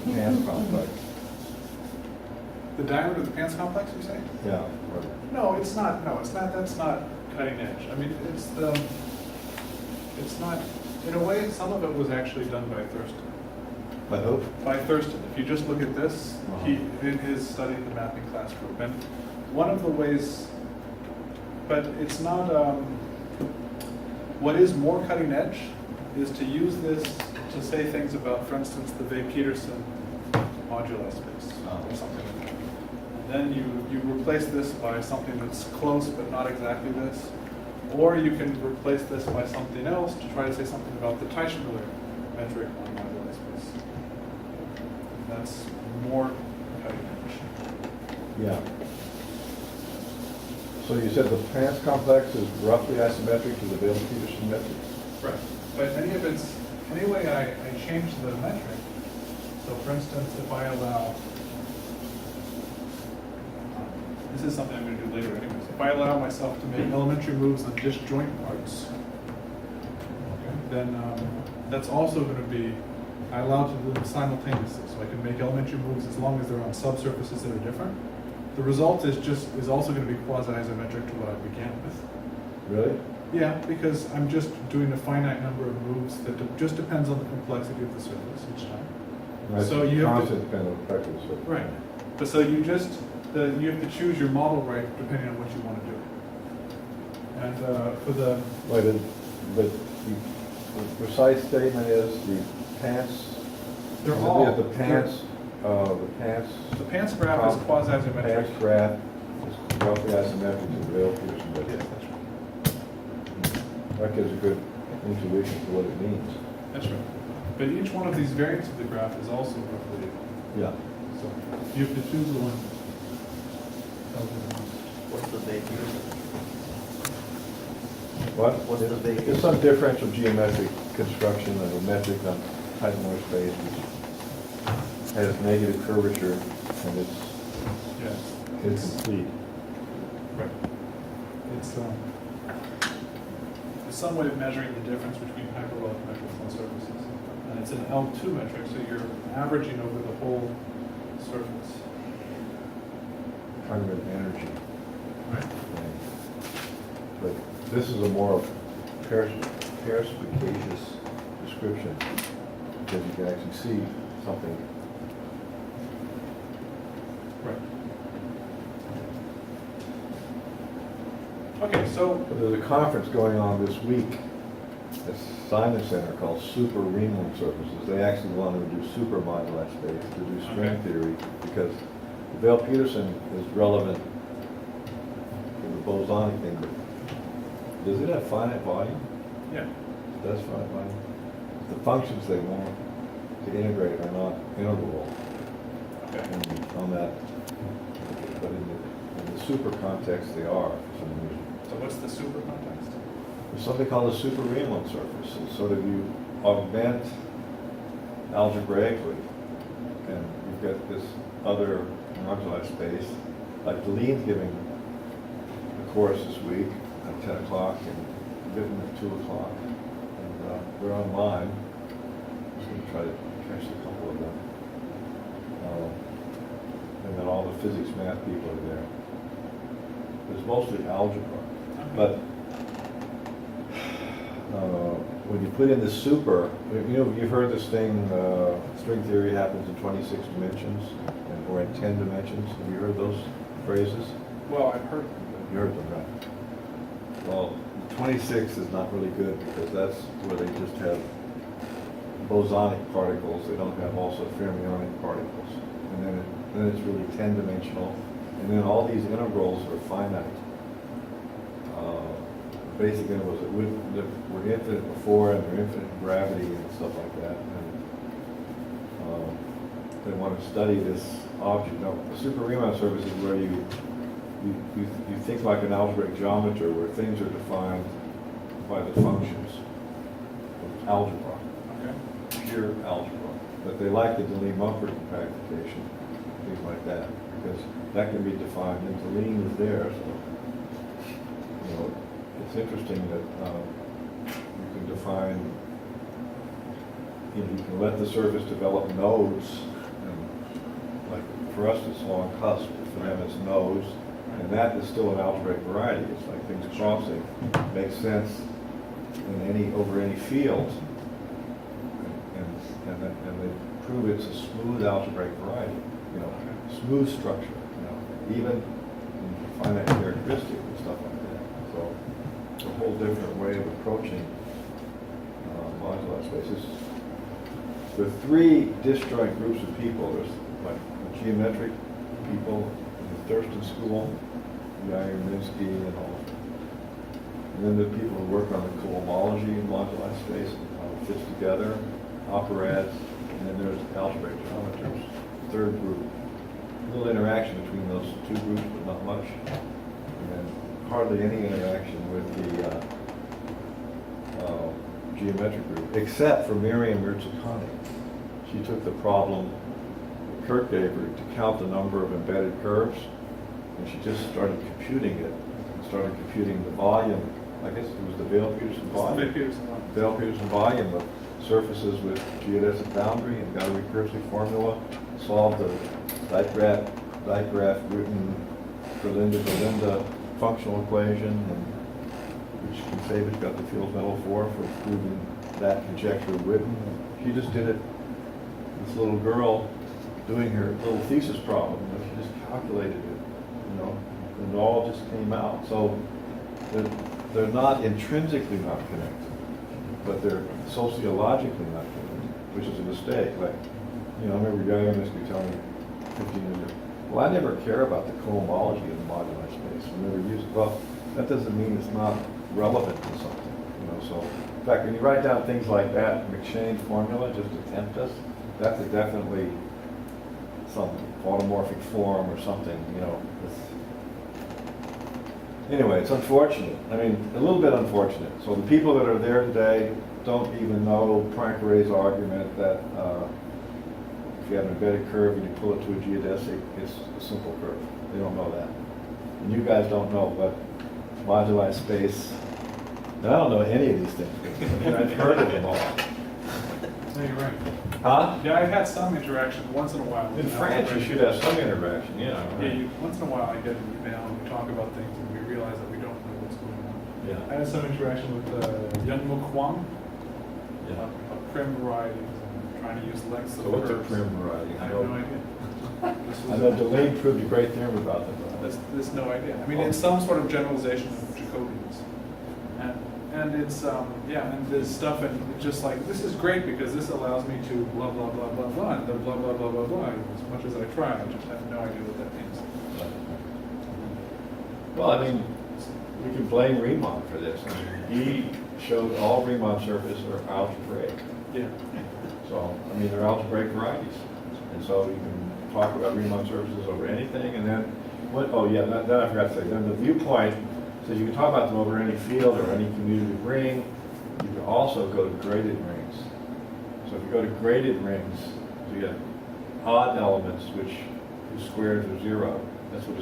Pants complex. The diameter of the pants complex, you say? Yeah. No, it's not. No, it's not. That's not cutting edge. I mean, it's not. In a way, some of it was actually done by Thurston. By who? By Thurston. If you just look at this, he in his study of the mapping class group, and one of the ways, but it's not. What is more cutting edge is to use this to say things about, for instance, the Weil-Petersen moduli space or something like that. Then you replace this by something that's close but not exactly this. Or you can replace this by something else to try to say something about the Teichmüller metric on moduli space. That's more cutting edge. Yeah. So you said the Pants complex is roughly isometric to the Weil-Petersen metric? Right. But anyway I change the metric. So for instance, if I allow, this is something I'm going to do later anyways, if I allow myself to make elementary moves on disjoint parts, okay, then that's also going to be, I allow to do them simultaneously, so I can make elementary moves as long as they're on subsurfaces that are different. The result is also going to be quasi-isometric to what I began with. Really? Yeah, because I'm just doing a finite number of moves that just depends on the complexity of the surface each time. Right. So you have to, constant dependent on the pressure of the surface. right. But so you have to choose your model right depending on what you want to do. And for the Wait, but the precise statement is the pants. they're all The pants. the pants graph is quasi-isometric. Pants graph is roughly isometric to the Weil-Petersen metric. Yes, that's right. That gives a good intuition for what it means. That's right. But each one of these variants of the graph is also roughly equal. Yeah. So you have to choose the one. What's the Weil-Petersen? What? What's the Weil-Petersen? It's some differential geometric construction of a metric on hyperbolic space which has negative curvature and it's Yes. incomplete. Right. It's some way of measuring the difference between hyperbolic metrics on surfaces. And it's an L2 metric, so you're averaging over the whole surface. Kind of an energy Right. thing. But this is a more perspicacious description because you can actually see something. Right. Okay, so But there's a conference going on this week at Simon Center called Super Riemann surfaces. They actually want to do super moduli space to do string theory because the Weil-Petersen is relevant for the bosonic thing. But does it have finite volume? yeah. It does finite volume. The functions they want to integrate are not integrable Okay. on that, but in the super context they are for some reason. So what's the super context? There's something called a super Riemann surface. It's sort of you augment algebraically, and you've got this other moduli space. Like Deline's giving a course this week at 10 o'clock and Witten at 2 o'clock. And we're online. I'm just going to try to catch a couple of them. And then all the physics math people are there. There's mostly algebra. But when you put in the super, you've heard this thing, string theory happens in 26 dimensions or in 10 dimensions. Have you heard those phrases? Well, I've heard. You heard them, right? Well, 26 is not really good because that's where they just have bosonic particles. They don't have also fermionic particles. And then it's really 10-dimensional. And then all these integrals are finite. Basic intervals that were infinite before and they're infinite in gravity and stuff like that. And they want to study this object. Now, the super Riemann surface is where you think like an algebraic geometry where things are defined by the functions of algebra, Okay. pure algebra. But they like the Deligne-Mumford compactification, things like that, because that can be defined, and Deligne is there, so it's interesting that you can define, you can let the surface develop nodes for us it's long cusp, for them it's nose, and that is still an algebraic variety. It's like things crossing, makes sense in over any field, and they prove it's a smooth algebraic variety, smooth structure, even in finite characteristic and stuff like that. So it's a whole different way of approaching moduli spaces. The three disjoint groups of people, there's like the geometric people in the Thurston School, Minsky and all. And then the people who work on the cohomology in moduli space and how it fits together, operas, and then there's the algebraic geometers, third group. A little interaction between those two groups, but not much. And then hardly any interaction with the geometric group, except for Miriam Mirzakhani. She took the problem that Kurt gave her to count the number of embedded curves, and she just started computing it, and started computing the volume. I guess it was the Vail-Peterson volume. Vail-Peterson volume of surfaces with geodesic boundary, and got a recursive formula, solved the Dijkgraaf written Berlinda functional equation, and which Savage got the Fields Medal for proving that conjecture written. She just did it, this little girl doing her little thesis problem, she just calculated it, and it all just came out. So they're not intrinsically not connected, but they're sociologically not connected, which is a mistake. Like, I remember Yaya Minsky telling me 15 years ago, well, I never care about the cohomology of the modular space. I never use it. Well, that doesn't mean it's not relevant to something, So, in fact, when you write down things like that, McShane's formula, just to tempt us, that's definitely some automorphic form or something, Anyway, it's unfortunate. I mean, a little bit unfortunate. So the people that are there today don't even know Poincaré's argument that if you have an embedded curve and you pull it to a geodesic, it's a simple curve. They don't know that. And you guys don't know what moduli space. And I don't know any of these things. I've heard of them all. No, you're right. Huh? Yeah, I've had some interaction once in a while. In France, you should have some interaction, Yeah, once in a while I get an email and we talk about things and we realize that we don't know what's going on. Yeah. I had some interaction with Yunmuk Kwang about prim varieties and trying to use lengths of So what's a curves. prim variety? I have no idea. I know Delane proved a great theorem about them. There's no idea. I mean, it's some sort of generalization of Jacobians. And it's, and there's stuff, and it's just like, this is great because this allows me to blah, blah, blah, blah, blah, and then blah, blah, blah, blah, blah. As much as I try, I just have no idea what that means. Well, I mean, we can blame Riemann for this. He showed all Riemann surfaces are algebraic. Yeah. So, I mean, they're algebraic varieties. And so you can talk about Riemann surfaces over anything, and then, then I forgot to say, then the viewpoint says you can talk about them over any field or any commutative ring. You can also go to graded rings. So if you go to graded rings, you get odd elements which whose squares are 0. That's what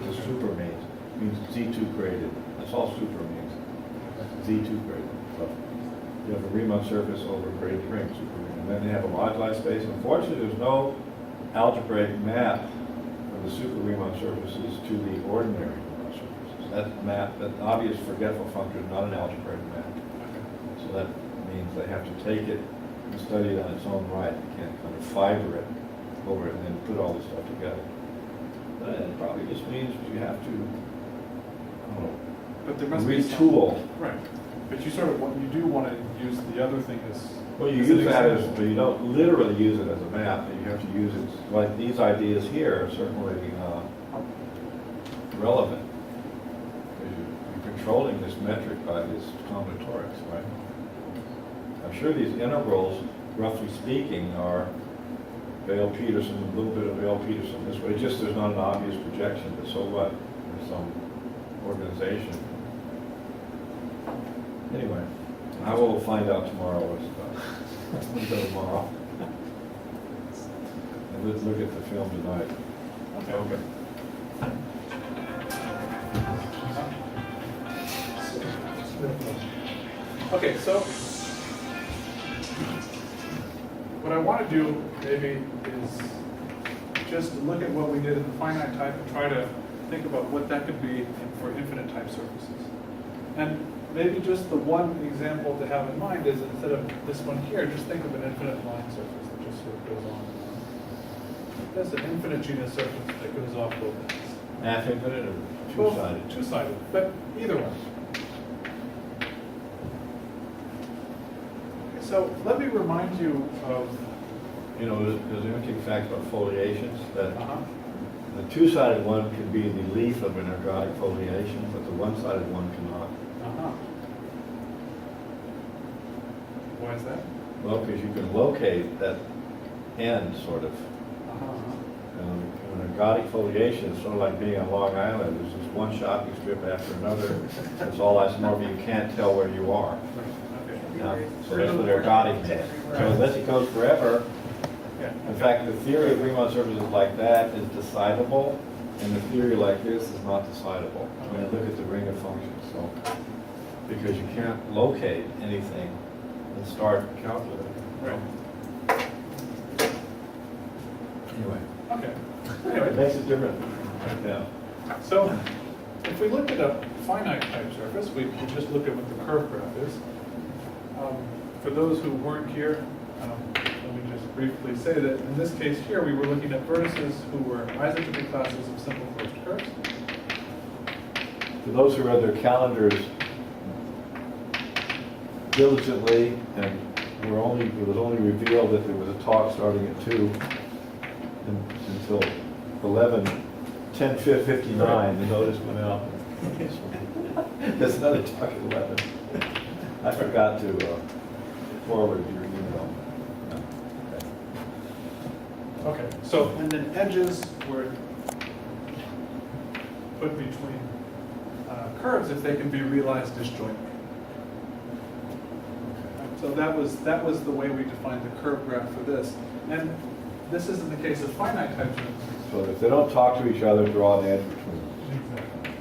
the super means. It means Z2 graded. That's all super means. Z2 graded. So you have a Riemann surface over a graded ring, super ring. And then they have a moduli space. Unfortunately, there's no algebraic map of the super Riemann surfaces to the ordinary Riemann surfaces. That map, that obvious forgetful function, is not an algebraic map. So that means they have to take it and study it on its own right. You can't kind of fiber it over it and then put all this stuff together. But it probably just means you have to, But there must be retool. Right. But you do want to use the other thing as. Well, you use that as, but you don't literally use it as a map. You have to use it, like these ideas here are certainly relevant. You're controlling this metric by this combinatorics, right? I'm sure these integrals, roughly speaking, are Vail-Peterson, a little bit of Vail-Peterson this way. Just there's not an obvious projection, but so what? There's some organization. Anyway, I will find out tomorrow what's about. We'll go tomorrow. And let's look at the film tonight. Okay. Okay, so what I want to do maybe is just look at what we did in the finite type and try to think about what that could be for infinite type surfaces. And maybe just the one example to have in mind is instead of this one here, just think of an infinite line surface that just sort of goes on and on. That's an infinite genus surface that goes off both ends. Half infinite or Well, two-sided? Two-sided, but either one. Okay, so let me remind you of. You know, there's an interesting fact about foliations, that Uh-huh. the two-sided one can be the leaf of an ergodic foliation, but the one-sided one cannot. Uh-huh. Why is that? Well, because you can locate that end, sort of. Uh-huh. An ergodic foliation is sort of like being on Long Island. There's just one shopping strip after another. It's all isomorphic. You can't tell where you are. Okay. Yeah, so that's what ergodic means. So unless it goes forever, Yeah. in fact, the theory of Riemann surfaces like that is decidable, and the theory like this is not decidable. When you look at the ring of functions, so because you can't locate anything and start calculating. Right. Anyway, Okay. it Anyway, makes it different. Yeah. so if we looked at a finite type surface, we could just look at what the curve graph is. For those who weren't here, let me just briefly say that in this case here, we were looking at vertices who were isotropic classes of simple closed curves. For those who read their calendars diligently, and it was only revealed that there was a talk starting at 2 until 10:59, the notice went out. There's another talk at 11. I forgot to forward your email. Okay, so, and then edges were put between curves if they can be realized disjointly. So that was the way we defined the curve graph for this. And this is in the case of finite type surfaces. So if they don't talk to each other, draw an edge between them. Exactly.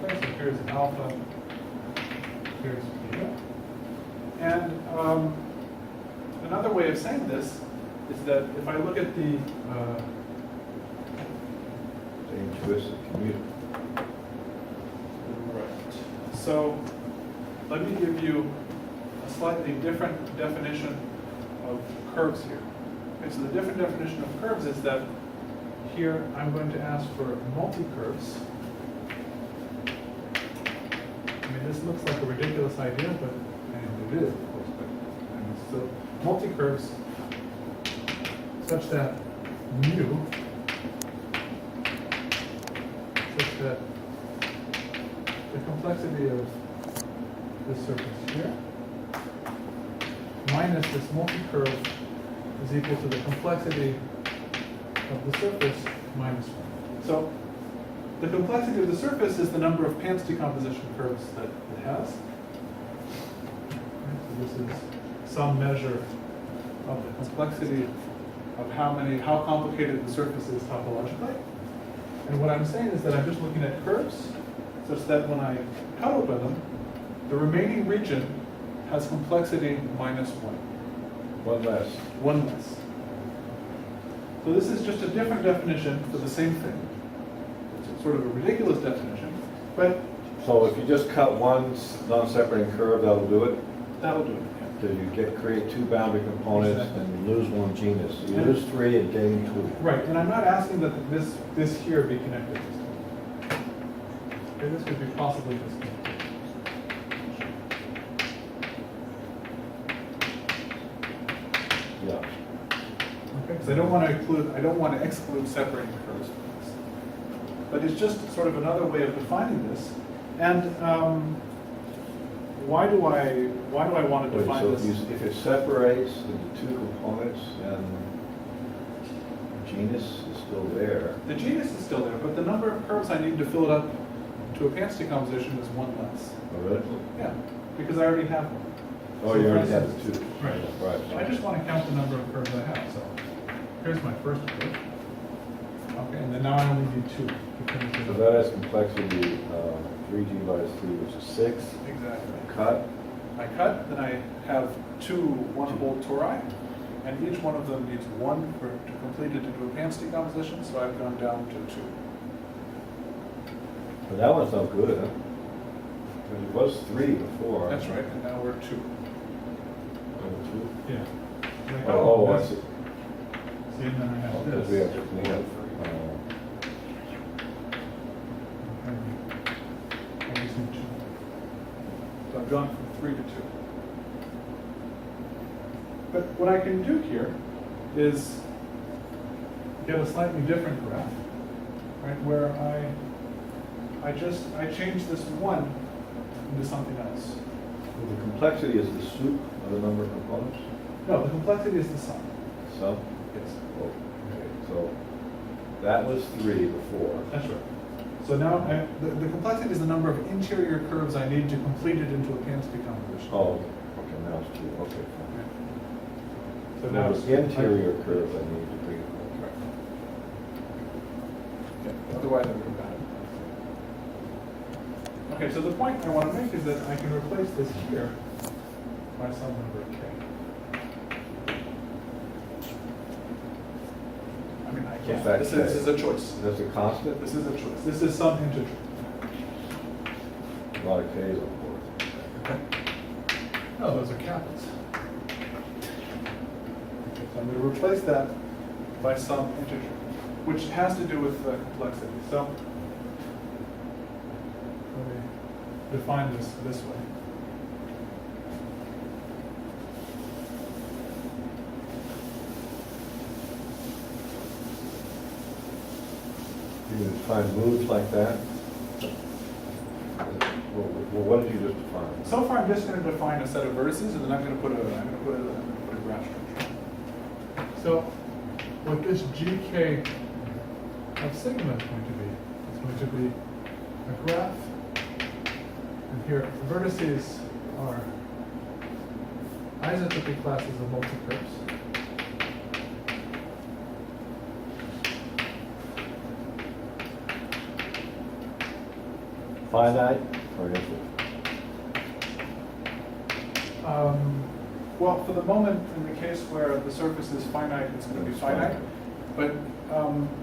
Okay, so here's alpha, here's beta. And another way of saying this is that if I look at the Same twisted commuter. right. So let me give you a slightly different definition of curves here. Okay, so the different definition of curves is that here I'm going to ask for multi-curves. I mean, this looks like a ridiculous idea, but and it is, of course, but I mean, so multi-curves such that mu, such that the complexity of this surface here minus this multi-curve is equal to the complexity of the surface minus 1. So the complexity of the surface is the number of Pantz decomposition curves that it has. So this is some measure of the complexity of how complicated the surface is topologically. And what I'm saying is that I'm just looking at curves such that when I cut open them, the remaining region has complexity minus 1. One less. One less. So this is just a different definition for the same thing. It's sort of a ridiculous definition, but So if you just cut one non-separating curve, that'll do it? that'll do it. Because you create 2 boundary components Exactly. and you lose 1 genus. You lose 3 and gain 2. Right, and I'm not asking that this here be connected this time. Okay, this could be possibly disconnected. Yeah. Okay, because I don't want to exclude separating curves from this. But it's just sort of another way of defining this. And why do I want to Wait, define so this? if it separates into 2 components, then genus is still there. The genus is still there, but the number of curves I need to fill it up to a Pantz decomposition is 1 less. Oh, really? Yeah, because I already have one. Oh, So you for already have the instance- 2. Right. Right. So I just want to count the number of curves I have. So here's my first curve. Okay, and then now I only need 2 to finish it So up. that has complexity 3g minus 3, which is 6. Exactly. Cut. I cut, then I have 2 one-hole tori, And each one of them needs 1 to complete it into a Pants decomposition, so I've gone down to 2. But that one's no good, huh? Because it was 3 before. That's right, and now we're 2. Oh, 2? Yeah. Like, Oh, I this- see. See, and then I have Because this. we have, I just need 2. So I've gone from 3 to 2. But what I can do here is get a slightly different graph, right? Where I change this 1 into something else. well, the complexity is the soup of the number of components? No, the complexity is the sum. Sum? Yes. Oh, okay, so that was 3 before. That's right. So now the complexity is the number of interior curves I need to complete it into a Pants decomposition. Oh, okay, now it's 2, okay, fine. So So now now it's interior curves I need to bring it. Yeah, otherwise I would have got it. Okay, so the point I want to make is that I can replace this here by some number k. I mean, I What's can't. that This k? is a choice. That's a constant? This is a choice. This is some integer. A lot of k's, of course. Okay. No, those are capitals. Okay, so I'm going to replace that by some integer, which has to do with complexity. So let me define this way. You can define moods like that? Well, what did you just define? So far, I'm just going to define a set of vertices, and then I'm going to put a graph structure. So, what this GK of sigma is going to be, it's going to be a graph. And here, the vertices are isotropy classes of multi-curves. Finite or infinite? Well, for the moment, in the case where the surface is finite, it's going to be It's finite. finite. But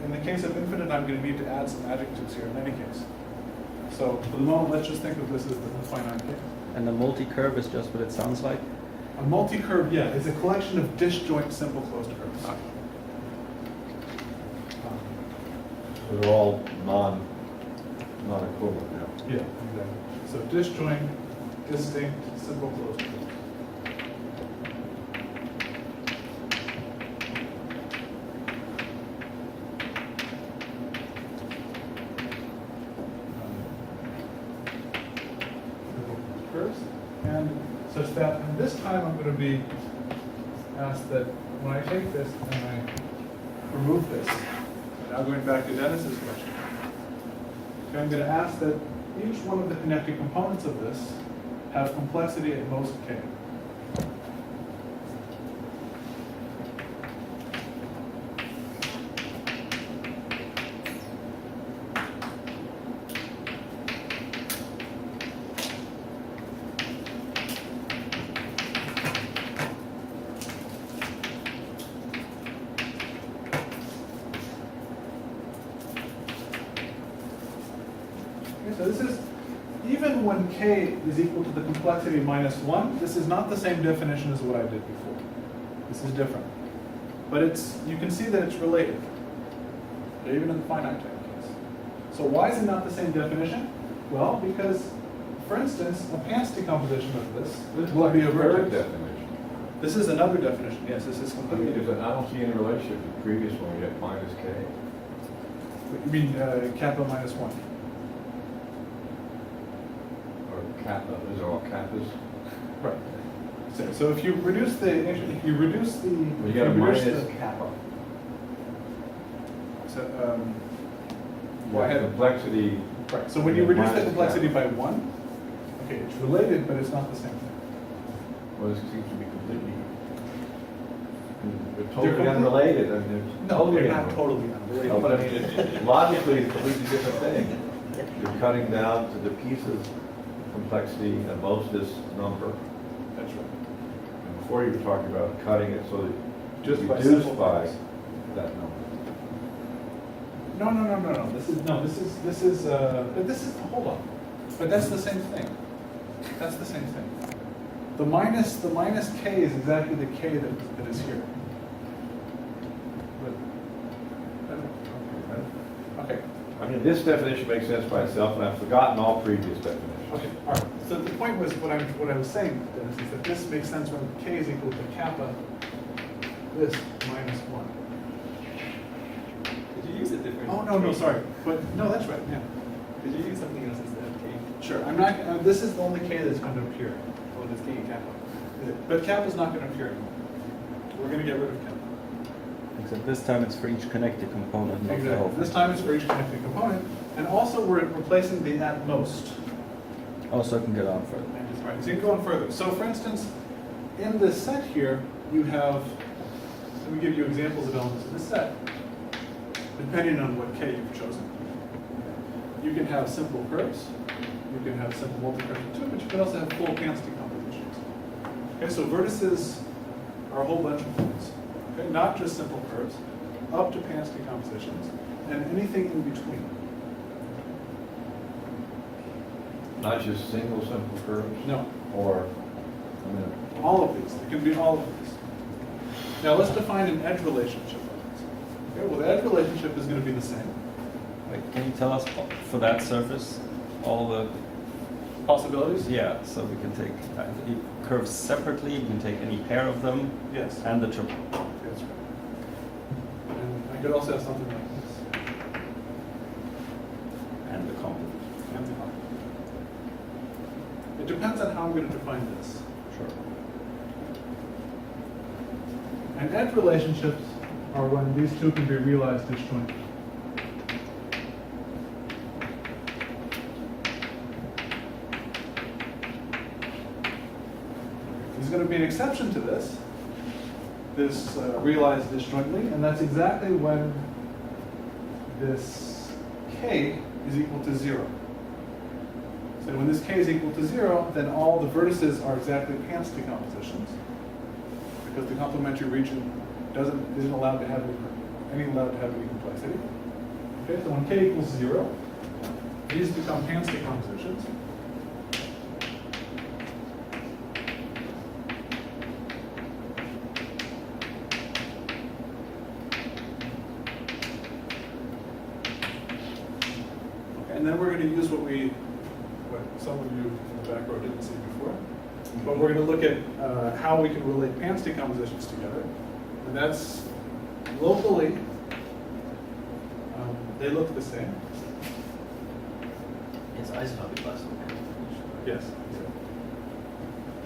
in the case of infinite, I'm going to need to add some adjectives here in any case. So for the moment, let's just think of this as the finite case. And the multi-curve is just what it sounds like? A multi-curve, yeah, is a collection of disjoint simple closed curves. So they're all non-equivalent now. Yeah, exactly. So disjoint, distinct, simple closed curves. Curves, and such that, and this time I'm going to be asked that when I take this and I remove this, now going back to Dennis's question, okay, I'm going to ask that each one of the connected components of this have complexity at most k. So this is, even when k is equal to the complexity minus 1, this is not the same definition as what I did before. This is different. But it's, you can see that it's related, even in the finite type case. So why is it not the same definition? Well, because, for instance, a Pants decomposition of this will be a Third vertex. definition. This is another definition, yes, this is I mean, completely different. I don't see any relationship to the previous one, we had minus k. You mean kappa minus 1? Or kappa, those are all kappas. Right. So if you reduce the, if you reduce the, Well, you if got a reduce minus the- kappa. So, Why ahead. complexity? right, so when you reduce the minus complexity kappa. by 1, okay, it's related, but it's not the same thing. Well, this seems to be completely, they're They're totally complete- unrelated, I mean, it's No, totally they're not unrelated. totally unrelated. No, but I mean, logically, it's a completely different thing. You're cutting down to the pieces of complexity at most this number. That's right. And before you were talking about cutting it so that just by reduced simple by curves. that number. No. This is, hold on. But that's the same thing. That's the same thing. The minus k is exactly the k that is here. Okay. I mean, this definition makes sense by itself, and I've forgotten all previous definitions. Okay, all right. So the point was, what I was saying, Dennis, is that this makes sense when k is equal to kappa, this minus 1. Could you use a different? Oh, no, sorry. But, no, that's right, yeah. Could you use something else instead of k? Sure, I'm not, this is the only k that's going to appear. Oh, that's k and kappa. But kappa's not going to appear anymore. We're going to get rid of kappa. Except this time it's for each connected component, not the whole. Exactly. This time it's for each connected component. And also we're replacing the at most. Also, I can get on further. Right, so you can go on further. So for instance, in this set here, you have, let me give you examples of elements in this set, depending on what k you've chosen. You can have simple curves, you can have simple multi-curves too, but you can also have full Pans decompositions. Okay, so vertices are a whole bunch of points. Okay, not just simple curves, up to Pans decompositions, and anything in between. Not just single simple curves? No. Or, I mean, All of these. It can be all of these. Now let's define an edge relationship on this. Okay, well, the edge relationship is going to be the same. Wait, can you tell us for that surface all the? Possibilities? Yeah, so we can take curves separately. We can take any pair of them Yes. and the triple. That's right. And I could also have something like this. And the complement. And the opposite. It depends on how I'm going to define this. Sure. And edge relationships are when these two can be realized disjointly. There's going to be an exception to this realized disjointly, and that's exactly when this k is equal to 0. So when this k is equal to 0, then all the vertices are exactly Pans decompositions, because the complementary region isn't allowed to have any complexity. Okay, so when k equals 0, these become Pans decompositions. And then we're going to use what some of you in the back row didn't see before. But we're going to look at how we can relate Pans decompositions together. And that's locally, they look the same. It's isotopic class. Yes.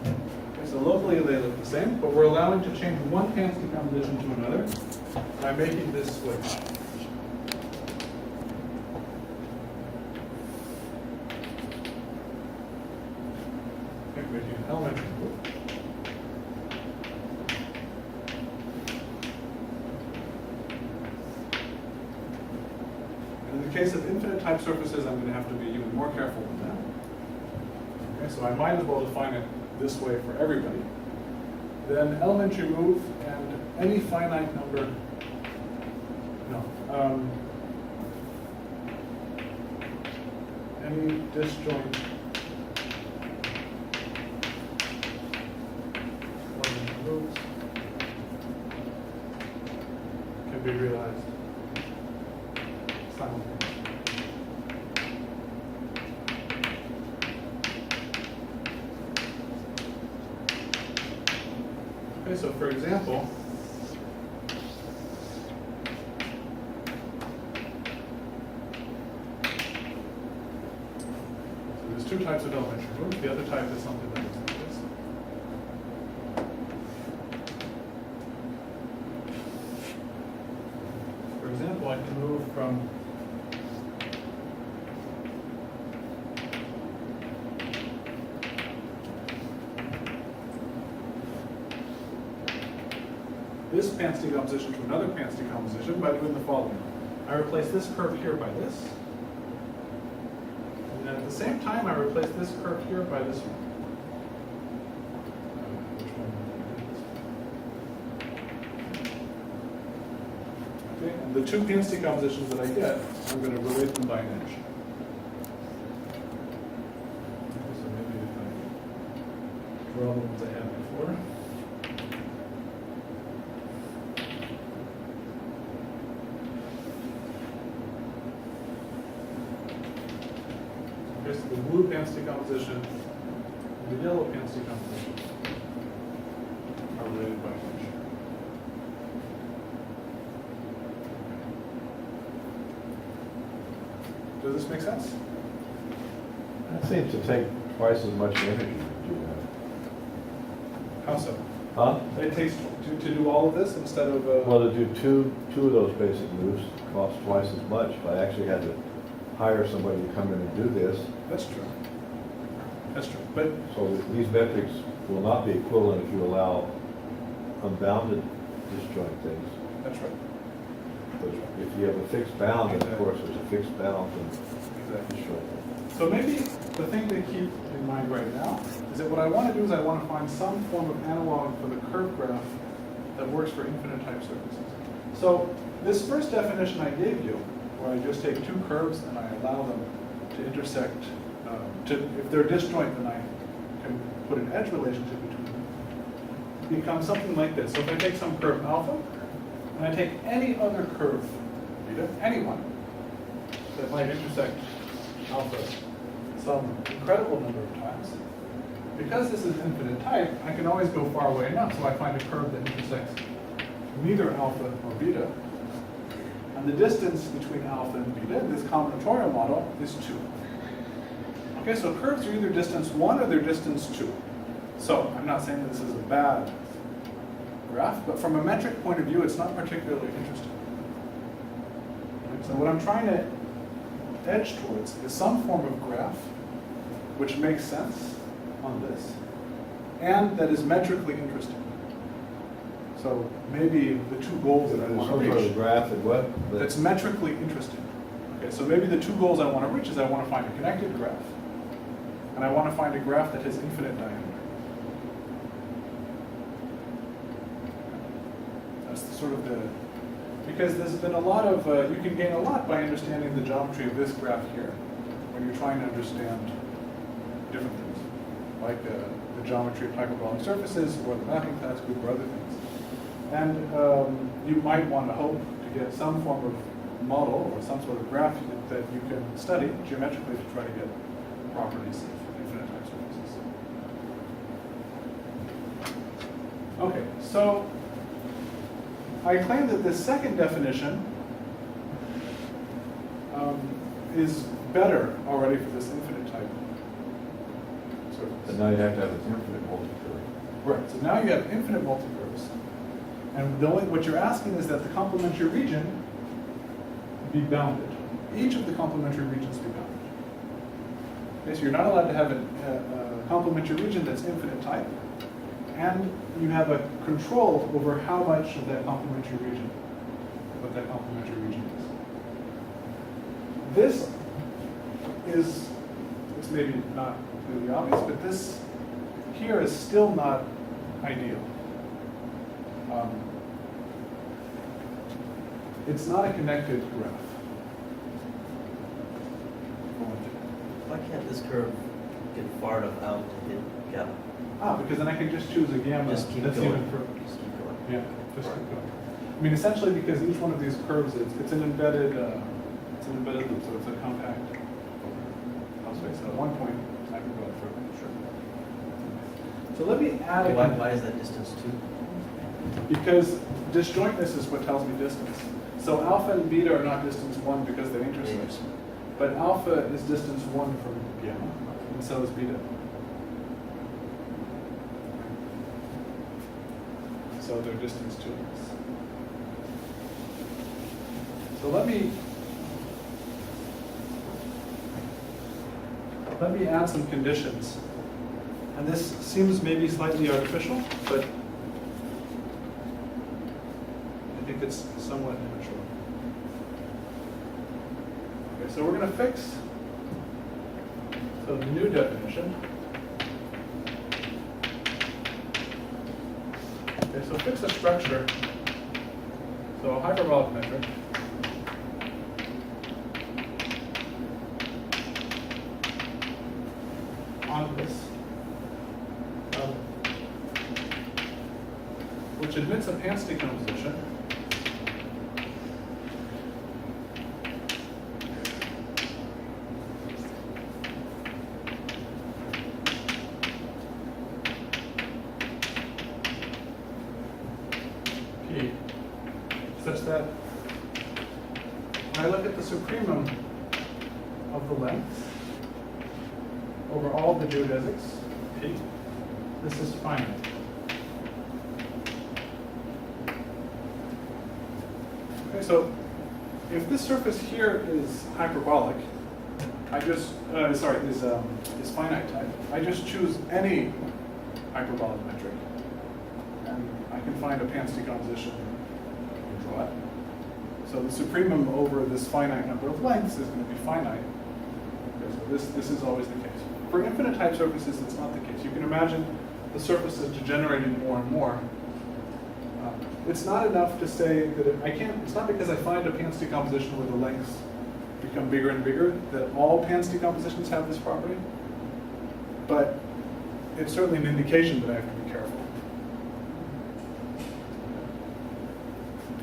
Okay, so locally they look the same, but we're allowing to change one Pans decomposition to another by making this switch. Making an elementary group. And in the case of infinite type surfaces, I'm going to have to be even more careful than that. Okay, so I might as well define it this way for everybody. Then elementary move and any finite number, any disjoint moves can be realized simultaneously. Okay, so for example, so there's two types of elementary moves. The other type is something that looks like this. For example, I can move from this Pans decomposition to another Pans decomposition by doing the following. I replace this curve here by this. And then at the same time, I replace this curve here by this one. Which one? Okay, and the two p-density compositions that I get, I'm going to relate them by an edge. Okay, so maybe if I draw the ones I had before. Okay, so the blue p-density composition and the yellow p-density composition are related by an edge. Does this make sense? That seems to take twice as much energy to do How so? that. Huh? It takes to do all of this instead of. Well, to do two of those basic moves costs twice as much. If I actually had to hire somebody to come in and do this, That's true. That's true. But so these metrics will not be equivalent if you allow unbounded disjoint things. that's right. But if you have a fixed bound, then of course there's a fixed bound and Exactly. disjoint. So maybe the thing to keep in mind right now is that what I want to do is I want to find some form of analog for the curve graph that works for infinite type surfaces. So this first definition I gave you, where I just take two curves and I allow them to intersect, if they're disjoint, then I can put an edge relationship between them, becomes something like this. So if I take some curve alpha, and I take any other curve beta, any one, that might intersect alpha some incredible number of times, because this is infinite type, I can always go far away enough, so I find a curve that intersects neither alpha or beta. And the distance between alpha and beta in this combinatorial model is 2. Okay, so curves are either distance 1 or they're distance 2. So I'm not saying that this is a bad graph, but from a metric point of view, it's not particularly interesting. Okay, so what I'm trying to edge towards is some form of graph which makes sense on this and that is metrically interesting. So maybe the two goals that I There's want some to sort of reach graph and what? that's metrically interesting. Okay, so maybe the two goals I want to reach is I want to find a connected graph and I want to find a graph that has infinite diameter. That's sort of the, because there's been a lot of, you can gain a lot by understanding the geometry of this graph here when you're trying to understand different things, like the geometry of hyperbolic surfaces or the mapping class group or other things. And you might want to hope to get some form of model or some sort of graph that you can study geometrically to try to get properties of infinite type surfaces. Okay, so I claim that this second definition is better already for this infinite type surface. And now you have to have an infinite multi-curve. Right, so now you have infinite multicurves. And the only, what you're asking is that the complementary region be bounded. Each of the complementary regions be bounded. Okay, so you're not allowed to have a complementary region that's infinite type, and you have a control over how much of that complementary region, what that complementary region is. This is, it's maybe not really obvious, but this here is still not ideal. It's not a connected graph. Why can't this curve get far enough out to hit gamma? Because then I can just choose a gamma Just keep that's going. even further. Just keep going. Yeah, just keep going. I mean, essentially because each one of these curves, it's an embedded loop, so it's a compact space. So at one point, I can go further. Sure. So let me add a Why is that distance 2? because disjointness is what tells me distance. So alpha and beta are not distance 1 because they intersect. But alpha is distance 1 from gamma, and so is beta. So they're distance 2. So let me add some conditions. And this seems maybe slightly artificial, but I think it's somewhat natural. Okay, so we're going to fix so the new definition. Okay, so fix a structure So a hyperbolic metric on this, which admits a Pants decomposition P, such that when I look at the supremum of the length over all the geodesics, P, this is finite. Okay, so if this surface here is hyperbolic, I just, is finite type, I just choose any hyperbolic metric, and I can find a Pants decomposition and draw it. So the supremum over this finite number of lengths is going to be finite. Okay, so this is always the case. For infinite type surfaces, it's not the case. You can imagine the surfaces degenerating more and more. It's not enough to say that it's not because I find a Pants decomposition where the lengths become bigger and bigger that all Pants decompositions have this property. But it's certainly an indication that I have to be careful.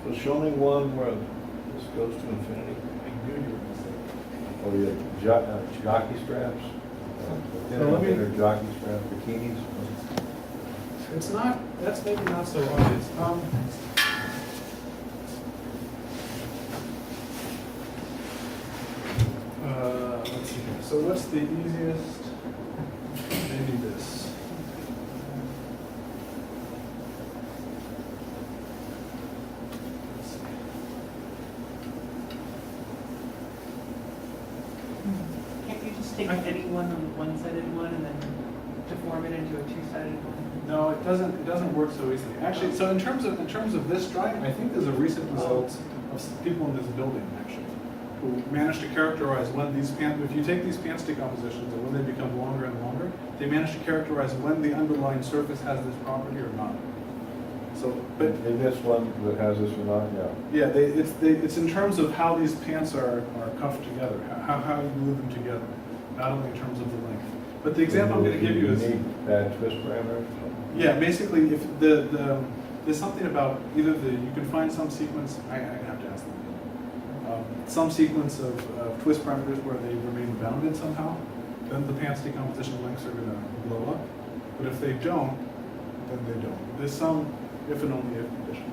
So show me one where this goes to infinity. I knew you were going to say that. Oh, yeah, jockey straps. So let me- Inner jockey straps, bikinis. It's not, that's maybe not so obvious. Let's see here. So what's the easiest? Maybe this. Let's see. Can't you just take any one on the one-sided one and then deform it into a two-sided one? No, it doesn't work so easily. Actually, so in terms of this drawing, I think there's a recent result of some people in this building actually, who managed to characterize when these if you take these Pants decompositions and when they become longer and longer, they manage to characterize when the underlying surface has this property or not. So, but In this one that has this or not, yeah. yeah, it's in terms of how these pants are cuffed together, how you glue them together, not only in terms of the length. But the example I'm going to give you is. need bad twist parameters. Yeah, basically, if there's something about either you can find some sequence, I have to ask them, some sequence of twist parameters where they remain bounded somehow, then the Pants decomposition lengths are going to blow up. But if they don't, then they don't. There's some if and only if condition.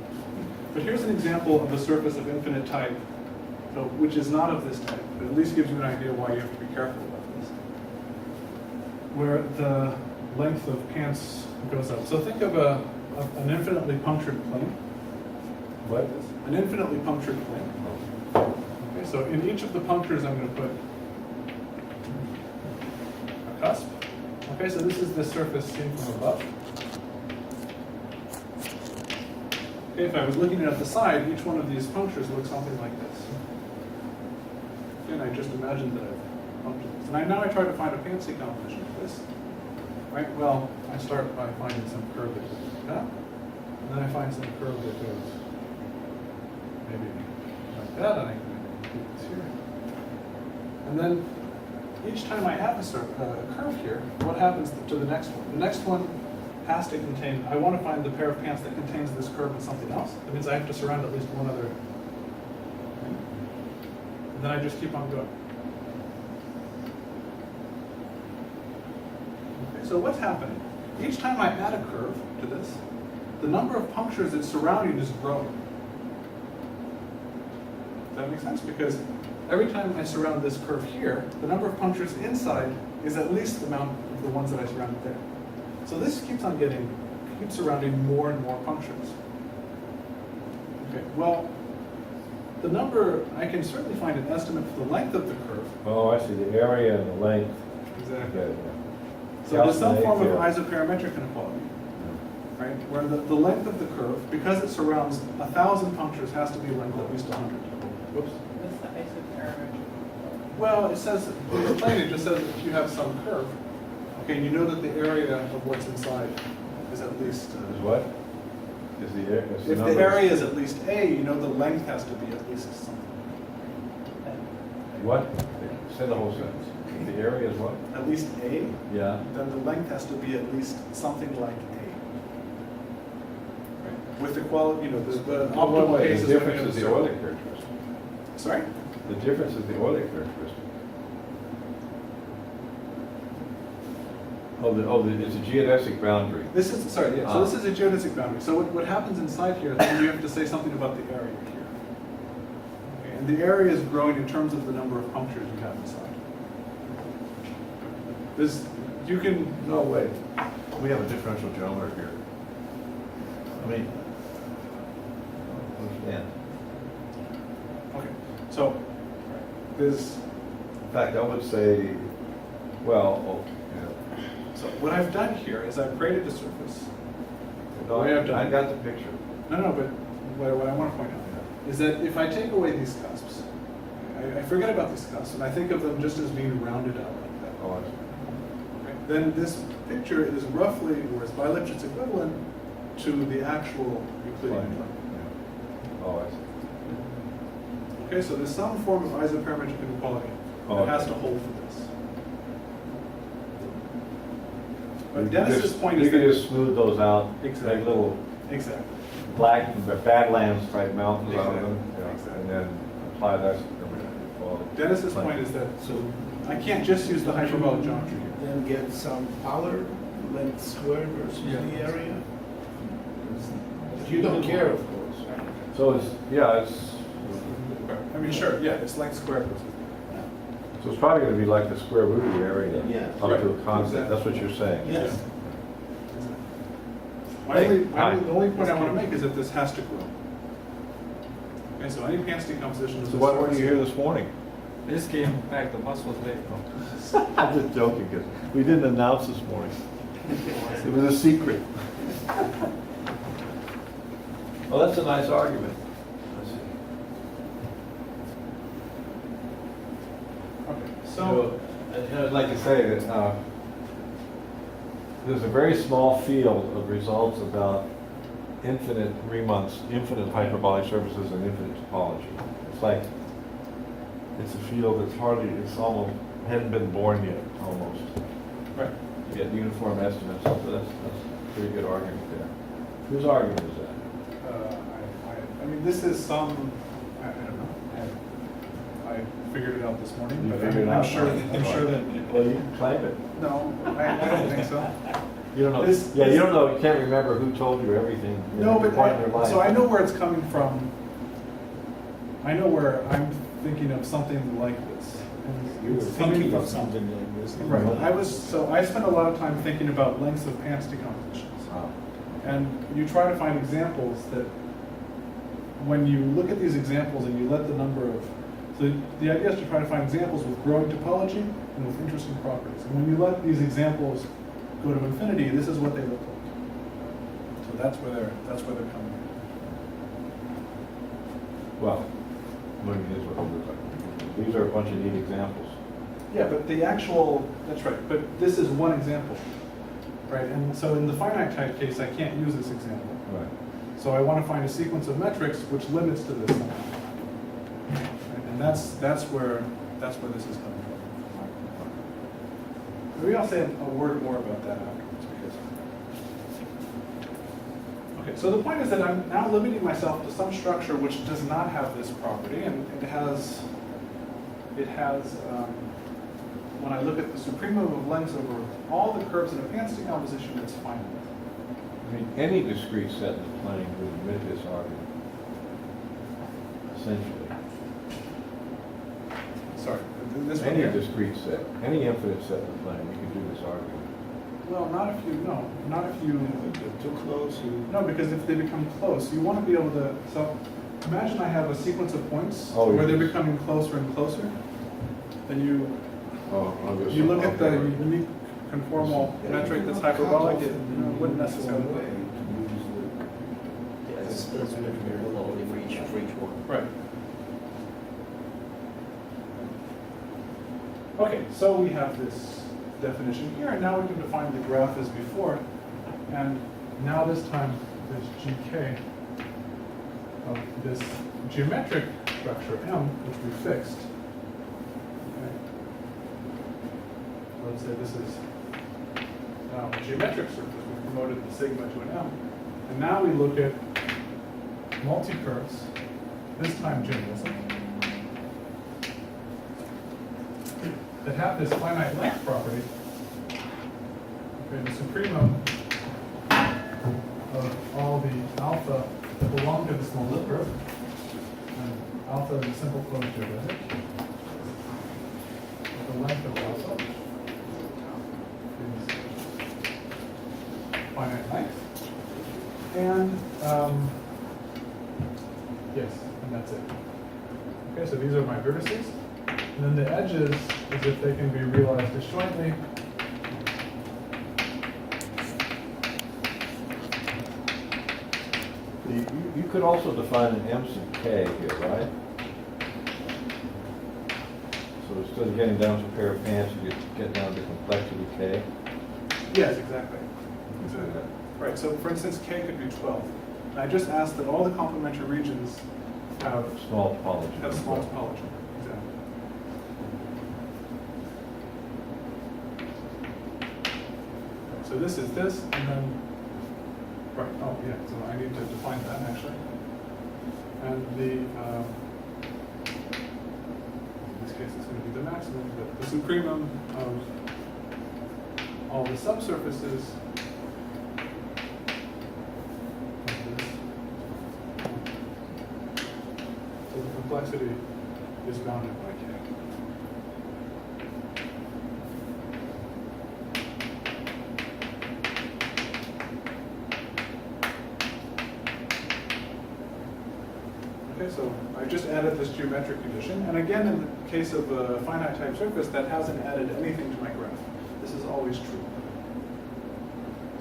But here's an example of a surface of infinite type, so, which is not of this type, but at least gives you an idea why you have to be careful about this. Where the length of Pants goes up. So think of an infinitely punctured plane. What? An infinitely punctured plane. Okay, so in each of the punctures I'm going to put a cusp. Okay, so this is the surface seen from above. Okay, if I was looking at the side, each one of these punctures looks something like this. And I just imagined that I've punctured this. And now I try to find a Pants decomposition of this. Right? Well, I start by finding some curve that goes like that, and then I find some curve that goes maybe like that, and I can keep this here. And then each time I have a curve here, what happens to the next one? The next one has to contain, I want to find the pair of Pants that contains this curve and something else. That means I have to surround at least one other thing. And then I just keep on going. So what's happening? Each time I add a curve to this, the number of punctures it's surrounding is growing. Does that make sense? Because every time I surround this curve here, the number of punctures inside is at least the amount of the ones that I surrounded there. So this keeps surrounding more and more punctures. Okay, well, the number, I can certainly find an estimate for the length of the curve. Oh, I see, the area and the length. Exactly. Okay, So there's some form of Yeah. isoparametric inequality, right? Where the length of the curve, because it surrounds 1,000 punctures, has to be a length of at least 100. Whoops. What's the isoparametric? Well, it says, in the plane, it just says that you have some curve. Okay, and you know that the area of what's inside is at least, Is what? Is the area? If the area is at least A, you know the length has to be at least something. What? Say the whole sentence. If the area is what? At least A, Yeah. then the length has to be at least something like A. Right. With the quality, you know, the optimal Wait, case is the when we difference have is a the circle. Euler characteristic. Sorry? The difference is the Euler characteristic. It's a geodesic boundary. This is, sorry, yeah, so this is a geodesic boundary. So what happens inside here, then you have to say something about the area here. Okay, and the area is growing in terms of the number of punctures you have inside. This, you can, No, wait. We have a differential geometry here. I mean, understand. okay, so there's, In fact, I would say, well, yeah. so what I've done here is I've created a surface. No, Way I've done I it. got the picture. No, but what I want to point out is that if I take away these cusps, I forget about these cusps, and I think of them just as being rounded out like that. Oh, I see. Okay, then this picture is roughly, or is by Lipschitz equivalent to the actual Euclidean Fine. plane. Yeah. Oh, I see. Okay, so there's some form of isoperimetric inequality Oh, that has okay. to hold for this. But Dennis's point You is can that just smooth those out, Exactly. like little exactly. black, badlands type mountains out of them. Exactly. Yeah. Exactly. And then apply that. Well, Dennis's point is that So I can't just use the hyperbolic geometry here. then get some power, length squared versus Yeah. the area. But you don't care, of course. So it's, yeah, it's, I mean, sure, yeah, it's length squared versus. so it's probably gonna be like the square root of the area. Yeah. Up to a Right. constant, that's what you're saying. Yes. The only point I want to make is that this has to grow. Okay, so any Pants decomposition of So this why weren't surface- you here this morning? This came back, the bus was late. I'm just joking, because we didn't announce this morning. It was a secret. Well, that's a nice argument. Let's see. Okay, So, I'd like to say that there's a very small field of results about infinite Riemann's, infinite hyperbolic surfaces and infinite topology. It's like, it's a field that's hardly, it's almost, hadn't been born yet, almost. right. To get uniform estimates, so that's a pretty good argument there. Whose argument is that? I mean, this is some, I don't know. I figured it out this morning, You but figured it I'm out? sure that, Well, you can claim it. no, I don't think so. You don't know, This- yeah, you don't know, you can't remember who told you everything. No, at every but point in your life. so I know where it's coming from. I know where I'm thinking of something like this. And You were it's coming Thinking from- of something like this. Right, so I spent a lot of time thinking about lengths of Pants decompositions. Wow. And you try to find examples that, when you look at these examples and you let the number of, so the idea is to try to find examples with growing topology and with interesting properties. And when you let these examples go to infinity, this is what they look like. So that's where they're coming Well, maybe it is what it looks like. These are a bunch of neat examples. in. Yeah, but the actual, that's right, but this is one example, right? And so in the finite type case, I can't use this example. Right. So I want to find a sequence of metrics which limits to this somehow. And that's where this is coming from. Maybe I'll say a word more about that afterwards, because. Okay, so the point is that I'm now limiting myself to some structure which does not have this property, and it has when I look at the supremum of lengths over all the curves in a Pants decomposition, it's finite. I mean, any discrete set in the plane would admit this argument, essentially. Sorry, this one Any here? discrete set, any infinite set in the plane, you can do this argument. Well, not if you, If they're too close, you. no, because if they become close, you want to be able to, so imagine I have a sequence of points Oh, where they're yes. becoming closer and closer. Then you look at the unique conformal metric that's hyperbolic, it wouldn't necessarily. Yeah, it's below for each one. Right. Okay, so we have this definition here, and now we can define the graph as before. And now this time, this GK of this geometric structure M, which we fixed. Okay. So let's say this is now a geometric surface. We promoted the sigma to an M. And now we look at multi-curves, this time geometrism, that have this finite length property. Okay, the supremum of all the alpha that belong to this multi-curve, and alpha is a simple closed geodesic, with the length of alpha is finite length. And yes, and that's it. Okay, so these are my vertices. And then the edges, as if they can be realized disjointly. You could also define an M sub K here, right? So instead of getting down to a pair of pants, you could get down to complexity K. Yes, exactly. Right, so for instance, K could be 12. And I just asked that all the complementary regions have Small topology. small topology. Exactly. So this is this, and then, right, oh yeah, so I need to define that actually. And the, in this case it's going to be the maximum, but the supremum of all the subsurfaces of this. So the complexity is bounded by K. Okay, so I just added this geometric condition, and again, in the case of a finite type surface, that hasn't added anything to my graph. This is always true.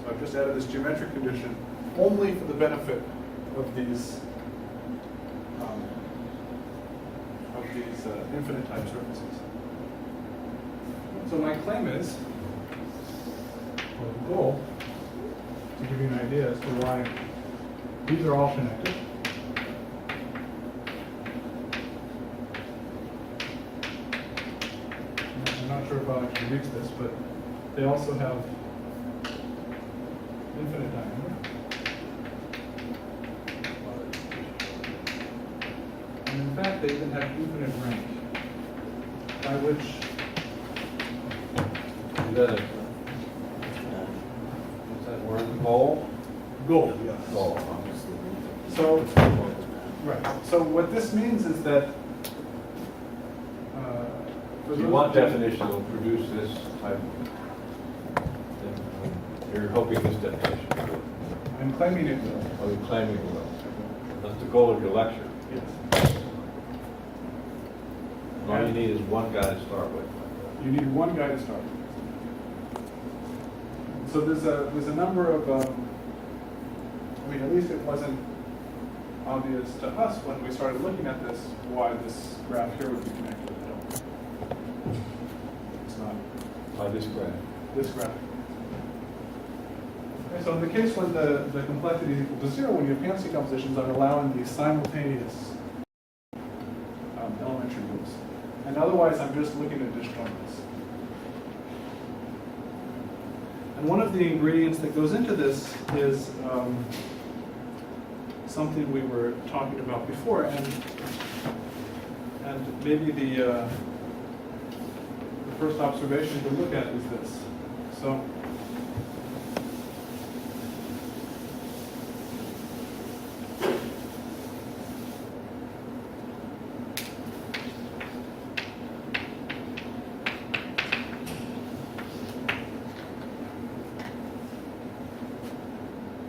So I've just added this geometric condition only for the benefit of these infinite type surfaces. So my claim is, or the goal, to give you an idea as to why these are all connected. I'm not sure if I'll actually reach this, but they also have infinite diameter. And in fact, they even have infinite rank, by which Is that word goal? goal, yes. Goal, obviously. So, right. So what this means is that If you want definition, will produce this type of thing. You're hoping this definition will. I'm claiming it will. Or you're claiming it will. That's the goal of your lecture. Yes. All you need is one guy to start with. You need one guy to start. So there's a number of, I mean, at least it wasn't obvious to us when we started looking at this why this graph here would be connected at all. It's not By this graph. this graph. Okay, so in the case when the complexity is equal to 0, when you have Hansen compositions, I'm allowing these simultaneous elementary groups. And otherwise, I'm just looking at disjointness. And one of the ingredients that goes into this is something we were talking about before, and maybe the first observation to look at is this. So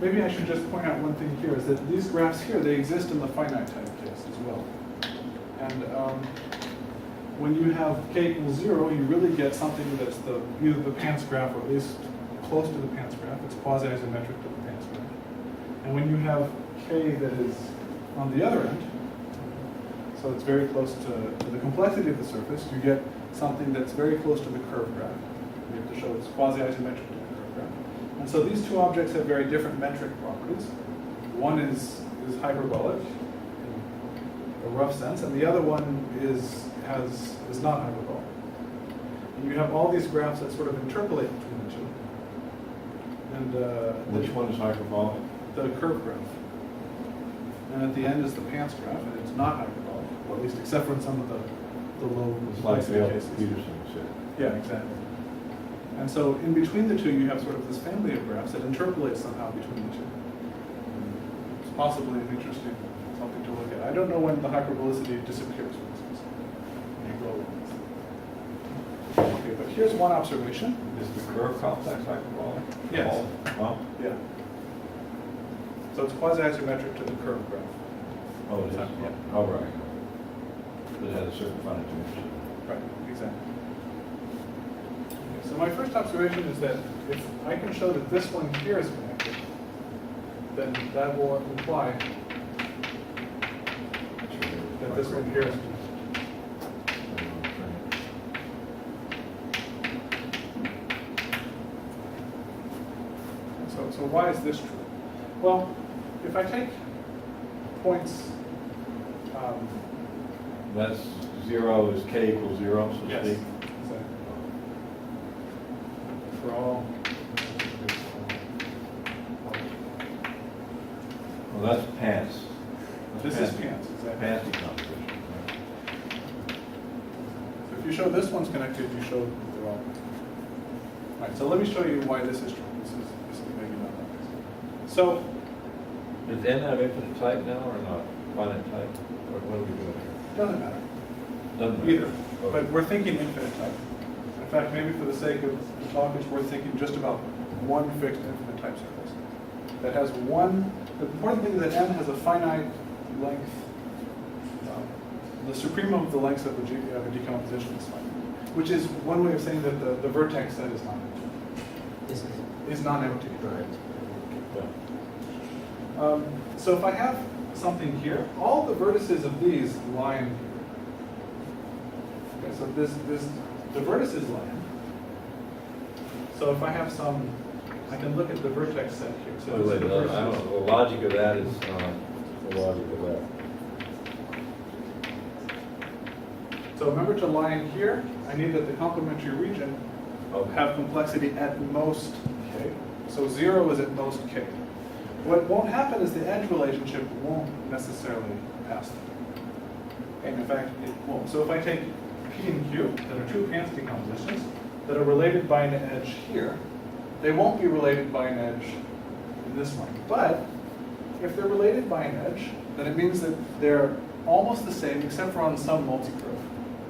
maybe I should just point out one thing here, is that these graphs here, they exist in the finite type case as well. And when you have k equals 0, you really get something that's either the Pants graph or at least close to the Pants graph. It's quasi-isometric to the Pants graph. And when you have k that is on the other end, so it's very close to the complexity of the surface, you get something that's very close to the curve graph. We have to show it's quasi-isometric to the curve graph. And so these two objects have very different metric properties. One is hyperbolic in a rough sense, and the other one is not hyperbolic. And you have all these graphs that sort of interpolate between the two. And Which one is hyperbolic? the curve graph. And at the end is the pants graph, and it's not hyperbolic, or at least except for in some of the low It's like complexity Dale cases. Peterson said. Yeah, exactly. And so in between the two, you have sort of this family of graphs that interpolates somehow between the two. It's possibly an interesting something to look at. I don't know when the hyperbolicity disappears, for instance. When you go with this. Okay, but here's one observation. Is the curve complex hyperbolic? Yes. Oh, Yeah. So it's quasi-isometric to the curve graph. oh, it is? Yeah. Oh, right. It has a certain finite dimension. Right, exactly. Okay, so my first observation is that if I can show that this one here is connected, then that will imply that this one here is connected. So why is this true? Well, if I take points, That's 0 is k equals 0, so to yes, speak. exactly. For all. Well, that's pants. This is pants, exactly. Pants decomposition. Right. So if you show this one's connected, you show that they're all connected. All right, so let me show you why this is true. This is maybe not obvious. So, Does n have infinite type now or not? Finite type? Or what are we doing here? doesn't matter. Doesn't matter. Either, Okay. but we're thinking infinite type. In fact, maybe for the sake of the talk, it's worth thinking just about one fixed infinite type surface. That has one, the important thing is that n has a finite length. The supremum of the lengths of a decomposition is finite, which is one way of saying that the vertex set is not empty. Is not empty. Right. Yeah. So if I have something here, all the vertices of these lie in here. Okay, so the vertices lie in. So if I have some, I can look at the vertex set here. So Wait, this is the I don't vertices. know, the logic of that is, the logic of that. So remember to lie in here, I need that the complementary region have complexity at most k. So 0 is at most k. What won't happen is the edge relationship won't necessarily pass through. And in fact, it won't. So if I take P and Q, that are two Pants decompositions, that are related by an edge here, they won't be related by an edge in this one. But if they're related by an edge, then it means that they're almost the same except for on some multicurve.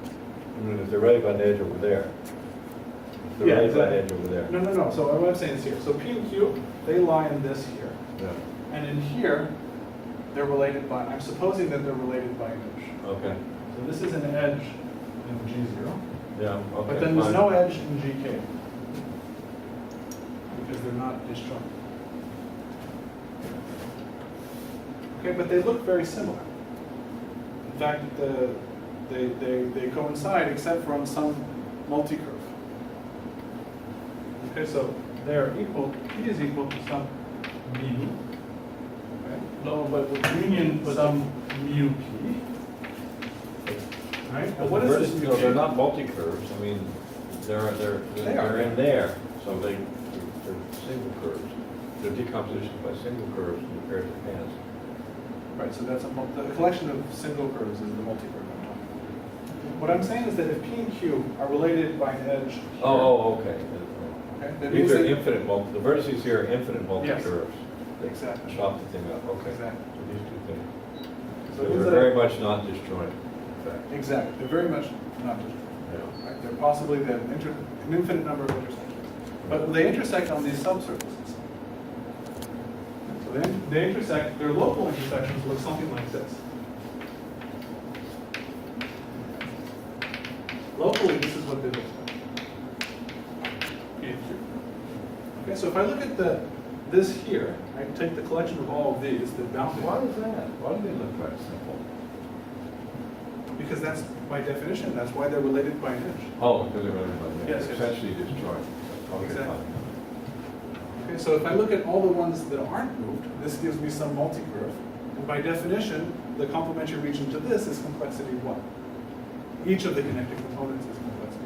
I mean, if they're related by an edge over there. If they're Yeah, related by an exactly. edge over there. No. So what I'm saying is here. So P and Q, they lie in this here. Yeah, And in here, they're related by, I'm supposing that they're related by an edge. okay. So this is an edge in G0. Yeah, okay. But then there's fine. no edge in GK. Because they're not disjoint. Okay, but they look very similar. In fact, they coincide except for on some multicurve. Okay, so they're equal, P is equal to some mu. Okay? No, but with union some mu P. Right? And what is this mu No, P? they're not multi-curves, I mean, they're in there, so they're single curves. They're decompositions by single curves compared to pants. Right, so that's the collection of single curves is the multicurve I'm talking about. What I'm saying is that if P and Q are related by an edge here, Okay. okay, that means These are that, infinite the vertices here are infinite multi-curves. They Exactly. chop the thing up, okay. Exactly. So these two things. So So these they're are- very much not disjoint, in fact. exactly, they're very much not disjoint. Yeah. Right? They're possibly an infinite number of intersections. But they intersect on these subsurfaces. So they intersect, their local intersections look something like this. Locally, this is what they look like. P and Q. Okay, so if I look at this here, I take the collection of all of these that bound Why is that? Why do they look quite simple? because that's by definition, that's why they're related by an edge. Oh, because they're related by the Yes, yes. essentially disjoint. Okay, Exactly. fine. Okay, so if I look at all the ones that aren't moved, this gives me some multi-curve. And by definition, the complementary region to this is complexity 1. Each of the connected components is complexity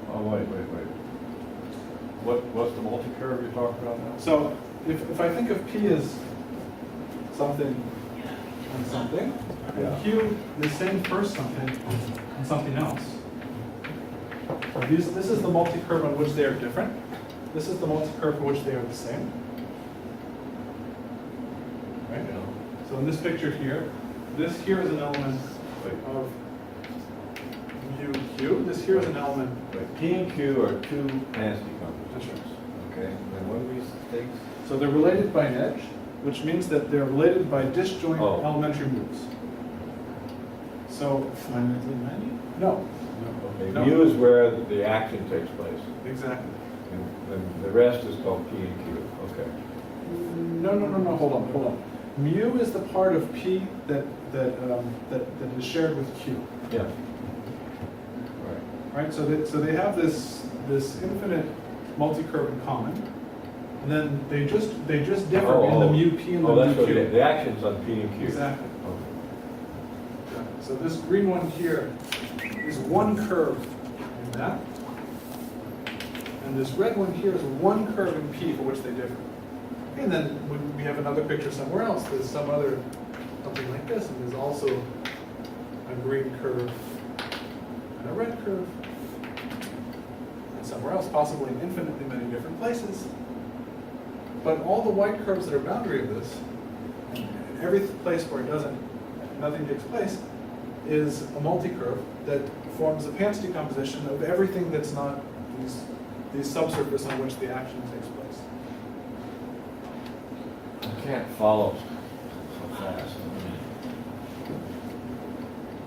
1. Oh, wait. What's the multi-curve you're talking about now? So if I think of P as something and something, Yeah. and Q the same first something and something else. This is the multi-curve on which they are different. This is the multi-curve for which they are the same. Right? So in this picture here, this here is an element of mu Q. This here is an element. Wait, P and Q are two nasty That's compositions. right. Okay, and what do these things? So they're related by an edge, which means that they're related by disjoint Oh. elementary moves. So, Finitely many? no, Okay, No. mu is where the action takes place, exactly. and the rest is called P and Q. Okay. No, hold on. Mu is the part of P that is shared with Q, Yeah. Right. right? So they have this infinite multi-curve in common, and then they just differ in the mu P and the Oh, mu that's what Q. the action's on P and Q. Exactly. Okay. So this green one here is one curve in that, and this red one here is one curve in P for which they differ. And then we have another picture somewhere else. There's something like this, and there's also a green curve and a red curve, and somewhere else, possibly in infinitely many different places. But all the white curves that are boundary of this, and every place where nothing takes place, is a multi-curve that forms a Pants decomposition of everything that's not these subsurface on which the action takes place. I can't follow so fast.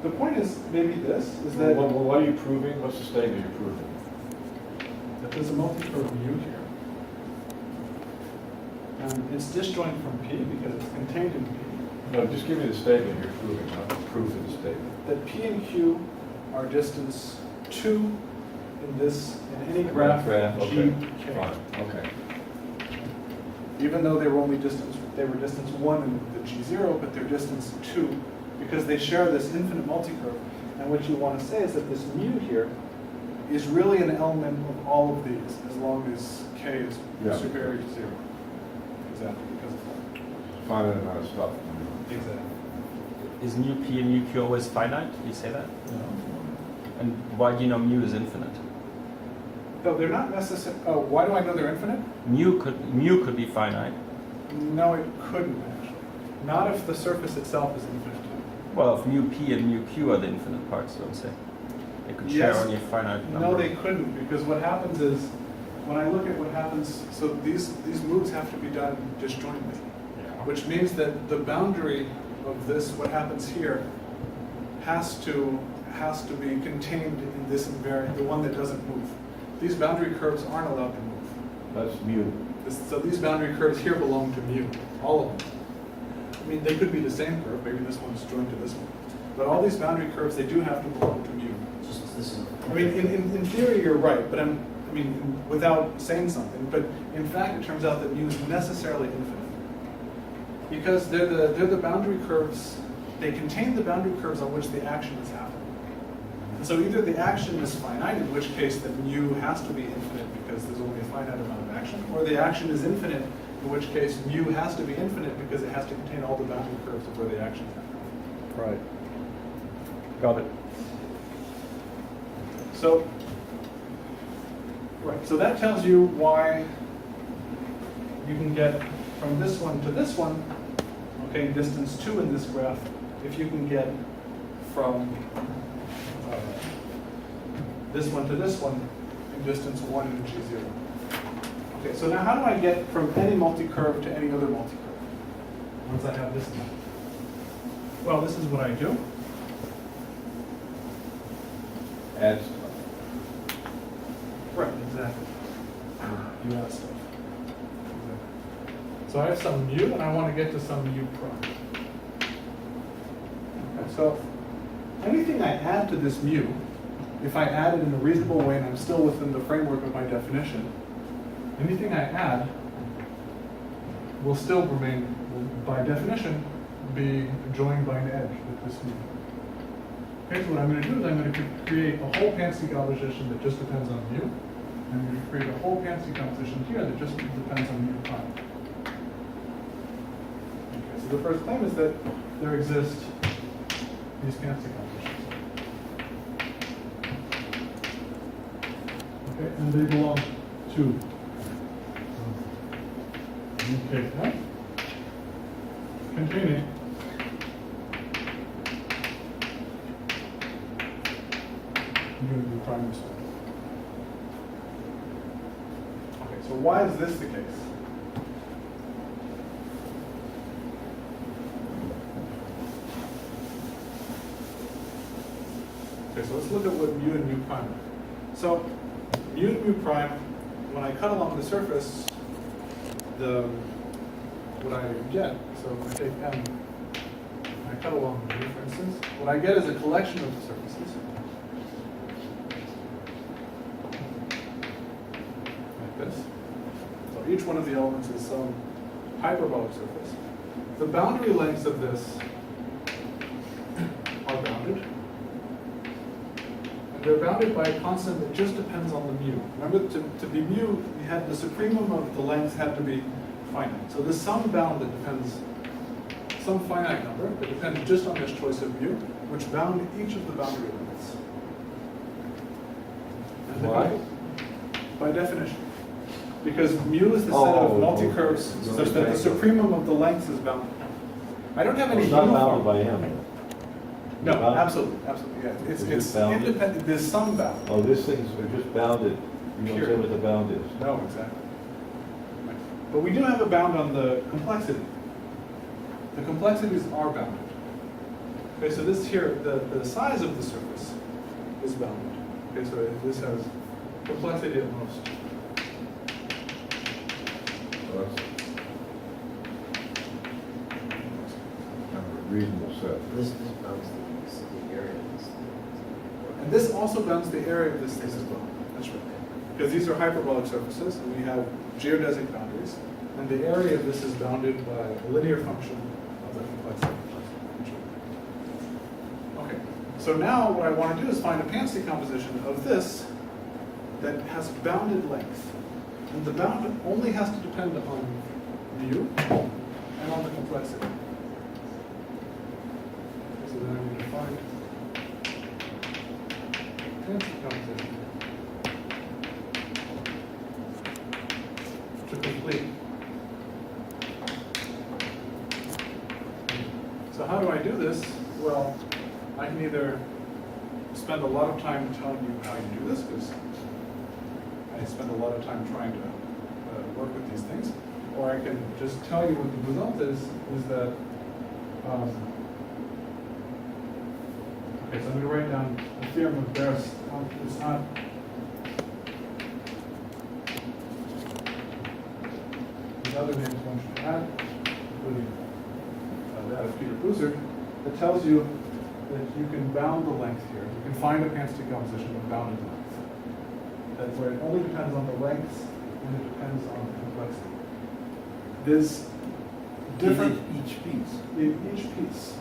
The point is maybe this, is that What are you proving? What's the statement you're proving? there's a multi-curve mu here. And it's disjoint from P because it's contained in P. No, just give me the statement you're proving, not the proof of the statement. That P and Q are distance 2 in any graph Okay, GK. fine, okay. Even though they were distance 1 in the G0, but they're distance 2 because they share this infinite multi-curve. And what you want to say is that this mu here is really an element of all of these as long as K is Yeah. superior to 0. Exactly, because of that. Finite amount of stuff. Exactly. Is mu P and mu Q always finite? Do you say that? And why do you know mu is infinite? No, they're not necessarily. Oh, why do I know they're infinite? Mu could be finite. No, it couldn't actually. Not if the surface itself is infinite. Well, if mu P and mu Q are the infinite parts, don't say. They could share Yes. only a finite number. No, they couldn't, because what happens is, when I look at what happens, so these moves have to be done disjointly, which means that the boundary of this, what happens here, has to be contained in this invariant, the one that doesn't move. These boundary curves aren't allowed to move. That's mu. So these boundary curves here belong to mu, all of them. I mean, they could be the same curve, maybe this one's joined to this one. But all these boundary curves, they do have to belong to mu. Just this is. I mean, in theory, you're right, but without saying something, but in fact, it turns out that mu is necessarily infinite. Because they're the boundary curves, they contain the boundary curves on which the action is happening. And so either the action is finite, in which case that mu has to be infinite because there's only a finite amount of action, or the action is infinite, in which case mu has to be infinite because it has to contain all the boundary curves of where the action is happening. Right. Got it. So, right, so that tells you why you can get from this one to this one, okay, distance 2 in this graph, if you can get from this one to this one in distance 1 in G0. Okay, so now how do I get from any multi-curve to any other multi-curve once I have this done? Well, this is what I do. Add stuff. Right, exactly. You add stuff. Exactly. So I have some mu, and I want to get to some mu prime. Okay, so anything I add to this mu if I add it in a reasonable way and I'm still within the framework of my definition, anything I add will still remain, will, by definition, be joined by an edge with this mu. Okay, so what I'm going to do is I'm going to create a whole Pansy composition that just depends on mu. I'm going to create a whole Pansy composition here that just depends on mu prime. Okay, so the first claim is that there exist these Pansy compositions. Okay, and they belong to UK containing mu prime result. Okay, so why is this the case? Okay, so let's look at what mu and mu prime are. So mu and mu prime, when I cut along the surface, what I get, so if I take M, and I cut along mu, for instance, what I get is a collection of the surfaces. Like this. So each one of the elements is some hyperbolic surface. The boundary lengths of this are bounded. They're bounded by a constant that just depends on the mu. Remember, to be mu, we had the supremum of the length had to be finite. So there's some bound that depends, some finite number that depends just on this choice of mu, which bound each of the boundary limits. And Why? By definition. Because mu is the set of multi-curves such that the supremum of the length is bounded. I don't have any It's not uniform. bounded by M. No, Bound- absolutely, absolutely. Yeah. It's It's just bounded? independent. There's some bound. Oh, these things are just bounded. You don't say Pure. what the bound is. No, exactly. Right. But we do have a bound on the complexity. The complexities are bounded. Okay, so this here, the size of the surface is bounded. Okay, so this has complexity at most. So that's kind of a reasonable set. This bounds the area of this. And this also bounds the area of this thing as well. That's right. Because these are hyperbolic surfaces, and we have geodesic boundaries. And the area of this is bounded by a linear function of the complexity. Okay, so now what I want to do is find a Pansy composition of this that has bounded length. And the bound only has to depend on mu and on the complexity. So then I'm going to find Pansy composition to complete. So how do I do this? Well, I can either spend a lot of time telling you how you do this, because I spend a lot of time trying to work with these things, or I can just tell you what the result is that, okay, so I'm going to write down the theorem of Barris. It's not, the other names one should add, including that of Peter Buzzard, that tells you that you can bound the length here. You can find a Pansy composition of bounded length. That's where it only depends on the length and it depends on the complexity. There's different Each piece. in each piece.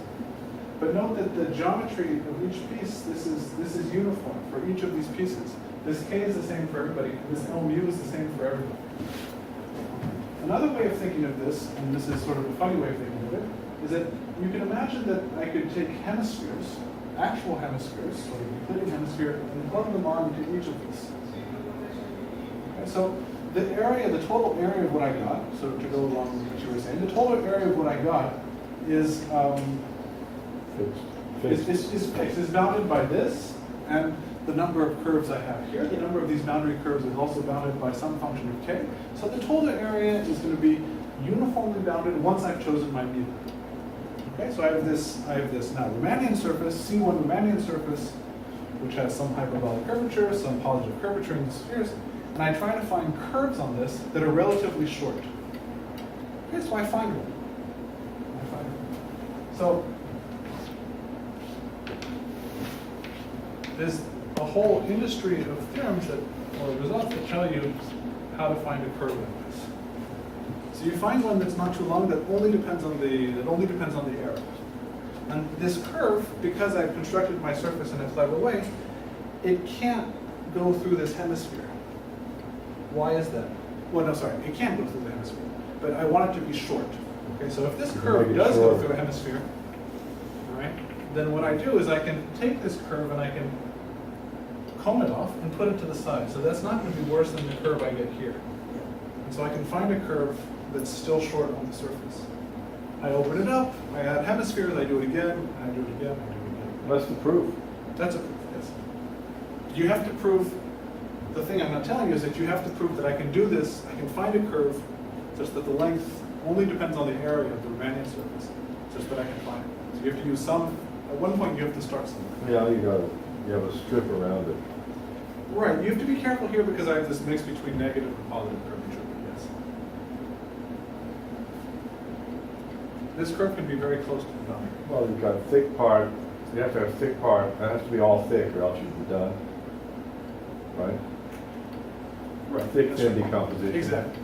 But note that the geometry of each piece, this is uniform for each of these pieces. This K is the same for everybody, and this L mu is the same for everybody. Another way of thinking of this, and this is sort of a funny way of thinking of it, is that you can imagine that I could take hemispheres, actual hemispheres, sort of Euclidean hemisphere, and plug them onto each of these. Okay, so the area, the total area of what I got, so to go along with what you were saying, the total area of what I got is fixed. It's bounded by this, and the number of curves I have here. The number of these boundary curves is also bounded by some function of k. So the total area is going to be uniformly bounded once I've chosen my mu. Okay, so I have this now Riemannian surface, C1 Riemannian surface, which has some hyperbolic curvature, some positive curvature in the spheres, and I try to find curves on this that are relatively short. Okay, so I find one. So there's a whole industry of theorems that, or results that tell you how to find a curve like this. So you find one that's not too long that only depends on the error. And this curve, because I've constructed my surface in a clever way, it can't go through this hemisphere. Why is that? Well, no, sorry, it can go through the hemisphere, but I want it to be short. Okay, so if this You can curve make it does go short. through a hemisphere, all right, then what I do is I can take this curve and I can comb it off and put it to the side. So that's not going to be worse than the curve I get here. And so I can find a curve that's still short on the surface. I open it up, I add hemispheres, I do it again, and I do it again, I do it again. That's the proof. That's a proof, yes. You have to prove, the thing I'm not telling you is that you have to prove that I can do this, I can find a curve such that the length only depends on the area of the Riemannian surface, such that I can find it. So you have to use some, at one point you have to start somewhere. Yeah, you have a strip around it. Right, you have to be careful here because I have this mix between negative and positive curvature, yes. This curve can be very close to the boundary. Well, you've got a thick part, you have to have a thick part, that has to be all thick or else you'd be done. Right? Right. Thick, that's thin right. decomposition. Exactly.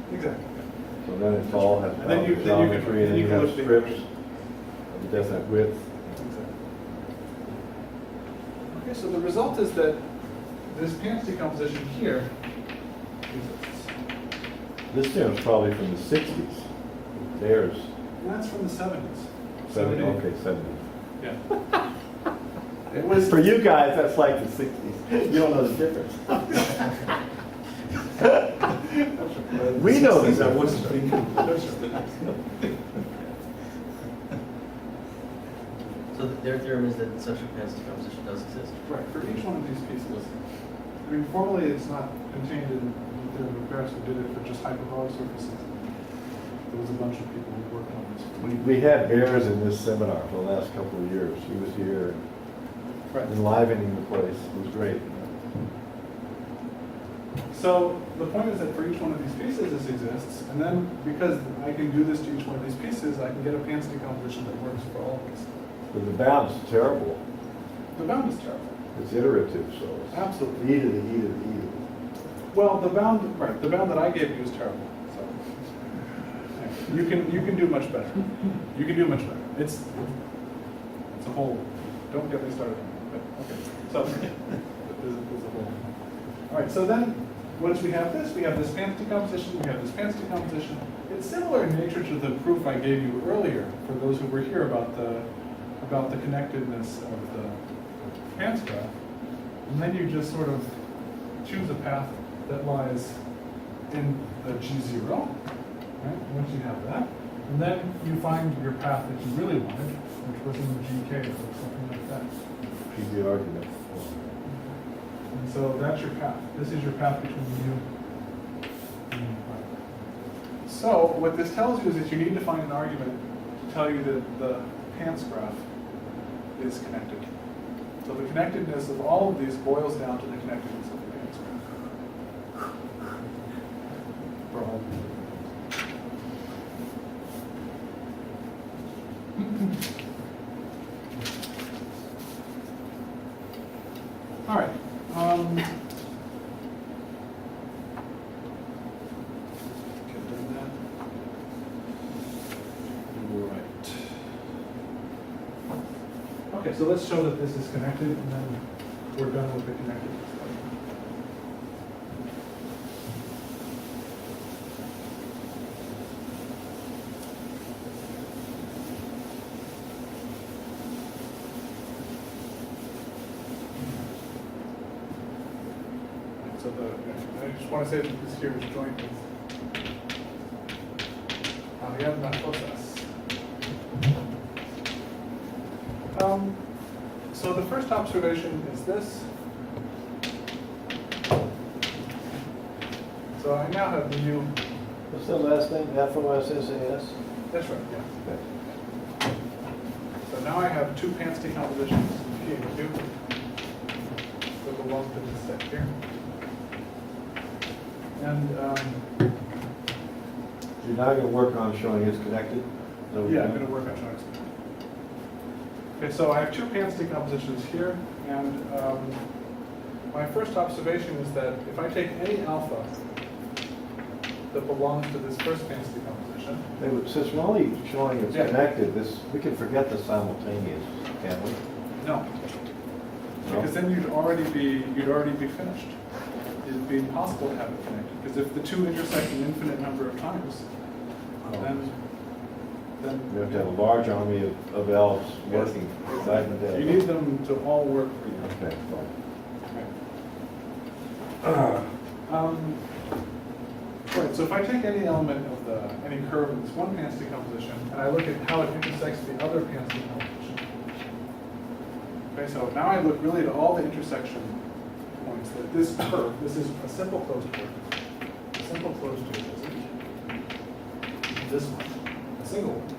So then it's all has And then you- then you can- geometry and then you you can have look big. strips of a definite width. Exactly. Okay, so the result is that this pants decomposition here exists. This theorem's probably from the 60s. Theirs, And that's from the 70s. 70, okay, 70. Yeah. It was, For you guys, that's like the 60s. You don't know the difference. We know the I wasn't thinking. So their theorem is that such a pants decomposition does exist. right, for each one of these pieces. I mean, formally it's not contained in the theorem of Paris. We did it for just hyperbolic surfaces. There was a bunch of people who worked on this. We had Bears in this seminar for the last couple of years. He was here Right. enlivening the place. It was great. So the point is that for each one of these pieces this exists, and then because I can do this to each one of these pieces, I can get a pants decomposition that works for all of these. But the bound's terrible. The bound is terrible. It's iterative, so it's Absolutely. e to the e to the e to the. Well, the bound, right, the bound that I gave you is terrible. So you can do much better. You can do much better. It's a whole. Don't get me started on that. But okay. So there's a whole. All right. So then, once we have this pants decomposition. We have this pants decomposition. It's similar in nature to the proof I gave you earlier for those who were here about the connectedness of the pants graph. And then you just sort of choose a path that lies in the G0, right? Once you have that, and then you find your path that you really wanted, which was in the GK or something like that. Easy argument. And so that's your path. This is your path between you and you. So what this tells you is that you need to find an argument to tell you that the pants graph is connected. So the connectedness of all of these boils down to the connectedness of the pants graph. For all of these. All right. Okay, done that. Right. Okay, so let's show that this is connected, and then we're done with the connected stuff. So I just want to say that this here is joint with Ariadna Cosas. So the first observation is this. So I now have the new, What's that last name? FOSSAS? that's right, yeah. Okay. So now I have two pants decompositions, P and Q, that belong to this set here. And You're now going to work on showing it's connected? Is that what yeah, you're I'm doing? going to work on showing some. Okay, so I have two pants decompositions here, and my first observation is that if I take any alpha that belongs to this first Banks decomposition, Since we're only showing it's Yeah. connected, we can forget the simultaneous, can't we? no. Because then you'd already be finished. It'd be impossible to have it connected. Because if the two intersect an infinite number of times, then You have to have a large army of elves Yes. working night and day. you need them to all work for you. Okay, fine. Right, so if I take any element of any curve in this one Banks decomposition, and I look at how it intersects the other Banks decomposition. Okay, so now I look really at all the intersection points that this curve, this is a simple closed curve. A simple closed geodesic. This one, a single one.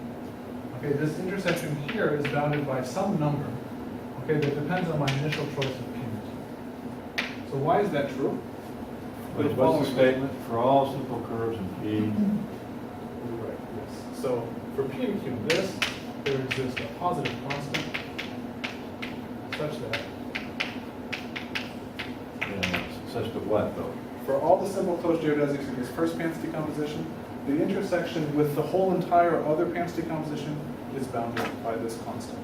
Okay, this intersection here is bounded by some number, okay, that depends on my initial choice of P. So why is that true? What's the statement? For all simple curves in P, Right, yes. So for P and Q, there exists a positive constant such that such that what though? for all the simple closed geodesics in this first Banks decomposition, the intersection with the whole entire other Banks decomposition is bounded by this constant.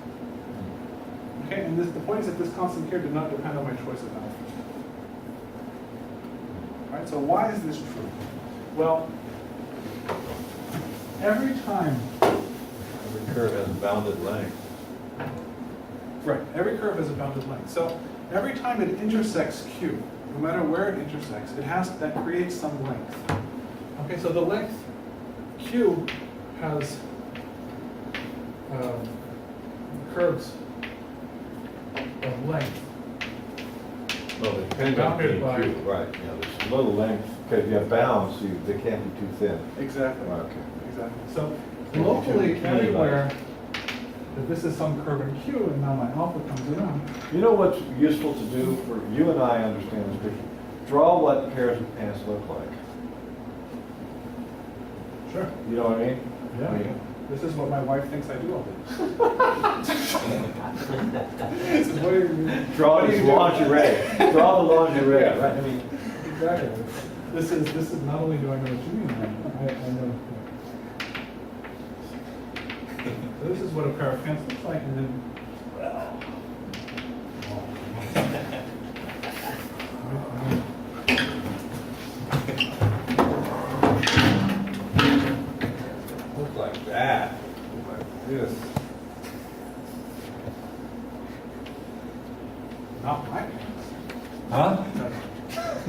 Okay, and the point is that this constant here did not depend on my choice of alpha. All right, so why is this true? Well, every time, Every curve has a bounded length. right, every curve has a bounded length. So every time it intersects Q, no matter where it intersects, that creates some length. Okay, so the length Q has curves of length. Well, it depends on P Bounded and by- Q, right, there's a little length, because you have bounds, so they can't be too thin. Exactly. Right, okay. Exactly. So Maybe locally, two everywhere that this is some curve in Q, and now my alpha comes around. You know what's useful to do for you and I understand this picture? Draw what pairs of pants look like. Sure. You know what I mean? Yeah. I mean, This is what my wife thinks I do all day. This is what do you- draw what do this you do? lingerie. Draw the lingerie, Yeah. right? I mean, Exactly. This is not only do I know what you mean, I know. So this is what a pair of pants looks like, and then. look like that. Like this. Not my pants. Huh?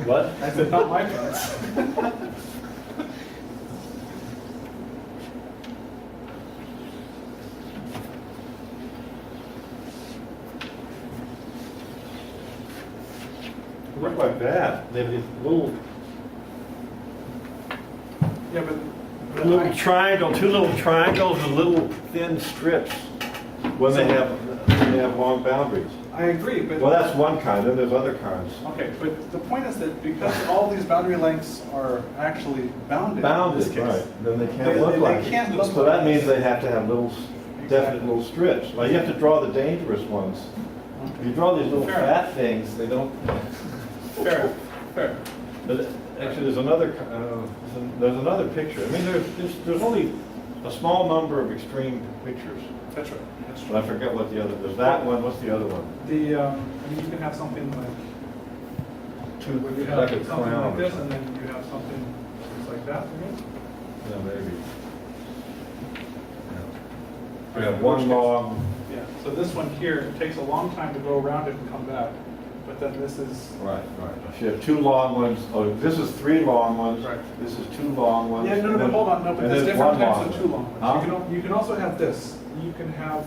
What? I said, not my pants. Look like that. They have these little Yeah, but. little triangle, two little triangles with little thin strips when they have long boundaries. I agree, but. Well, that's one kind, then there's other kinds. Okay, but the point is that because all these boundary lengths are actually bounded in Bounded, this case. right, then they can't They- look they like can't it. look So like that means this. they have to have little, definite Exactly. little strips. Like, you have to draw the dangerous ones. If you draw these little Fair fat things, they don't. Fair, fair. But actually, there's another picture. I mean, there's only a small number of extreme pictures. That's right, that's But I right. forget what the other, there's that one, what's the other one? I mean, you can have something like, where you have Like a something crown like or this, and something. then you have something just like that, you mean? Yeah, maybe. We have one long, Yeah, so this one here, it takes a long time to go around it and come back, but then this is, right. If you have two long ones, oh, this is three long ones. Right. This is two long ones. yeah, no, and but then- hold on, no, but and there's there's different one types long of two one. long ones. Huh? You can also have this, you can have,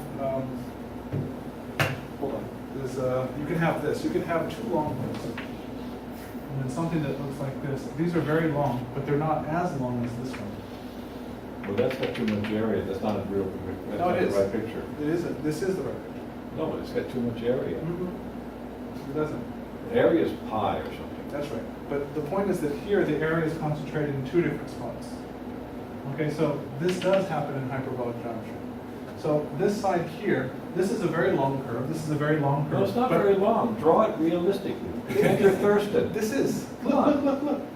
hold on, you can have this, you can have two long ones. And then something that looks like this, these are very long, but they're not as long as this one. Well, that's got too much area, that's not a real, that's No, not it the is. right picture. It isn't, this is the right picture. No, but it's got too much area. It doesn't. Area is pi or something. That's right. But the point is that here, the area is concentrated in two different spots. Okay, so this does happen in hyperbolic geometry. So this side here, this is a very long curve, this is a very long curve. No, it's not but very long. Draw it realistically. Pretend you're Thurston. This is, look.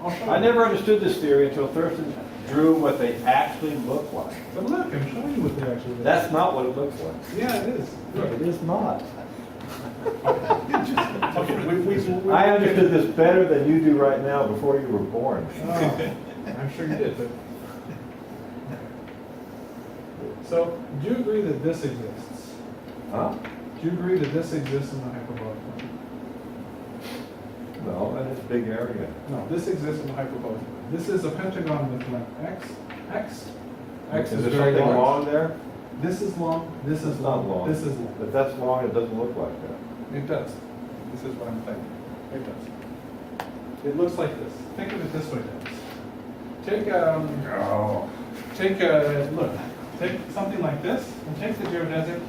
I'll show I you. never understood this theory until Thurston drew what they actually look like. But look, I'm showing you what they actually look That's not what it looks like. like. Yeah, it is. Look. It is not. Okay, we I understood this better than you do right now before you were born. Oh, I'm sure you did, but. So, do you agree that this exists? Huh? Do you agree that this exists in the hyperbolic plane? No, and it's a big area. No, this exists in the hyperbolic plane. This is a pentagon with length x. X Is is there very something large. long there? This is long, this is It's not long, long. this is long. If that's long, it doesn't look like that. It does. This is what I'm thinking. It does. It looks like this. Think of it this way, Dennis. Take something like this, and take the geodesic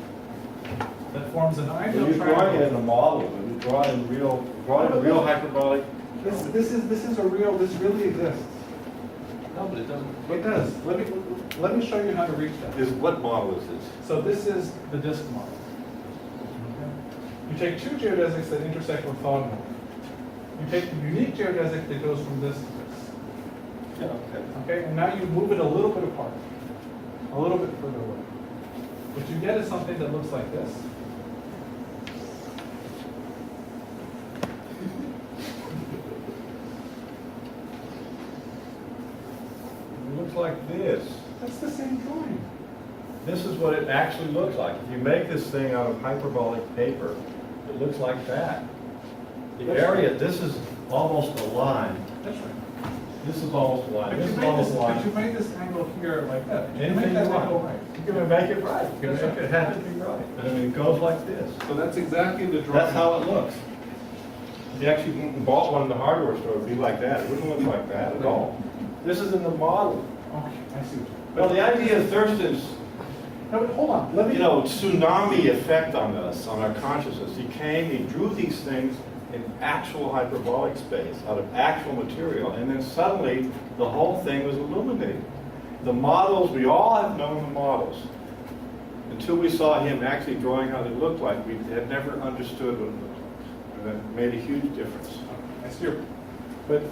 that forms an ideal When you're drawing it in a triangle. model, when you draw in real hyperbolic. This really exists. No, but it doesn't. It does. Let me show you how to reach that. What model is this? So this is the disk model. You take two geodesics that intersect orthogonally. You take the unique geodesic that goes from this to this. Yeah, okay. Okay, and now you move it a little bit apart, a little bit further away. What you get is something that looks like this. It looks like this. That's the same drawing. This is what it actually looks like. If you make this thing out of hyperbolic paper, it looks like that. The That's area, this is almost a line. That's right. This is almost a line. But This you is made almost this, a but you line. made this angle here like that. You Anything make that you want. angle right. You can make it right. You can That's make right. it have to be right. I mean, it goes like this. So that's exactly the drawing. That's how it looks. If you actually bought one in the hardware store, it'd be like that. It wouldn't look like that at all. This is in the model. Okay, I see what you. Well, the idea of Thurston's, No, but hold on. Let me. tsunami effect on us, on our consciousness. He came, he drew these things in actual hyperbolic space, out of actual material, and then suddenly the whole thing was illuminated. The models, we all have known the models. Until we saw him actually drawing how they looked like, we had never understood what it looked like. And that made a huge difference. I see your point. But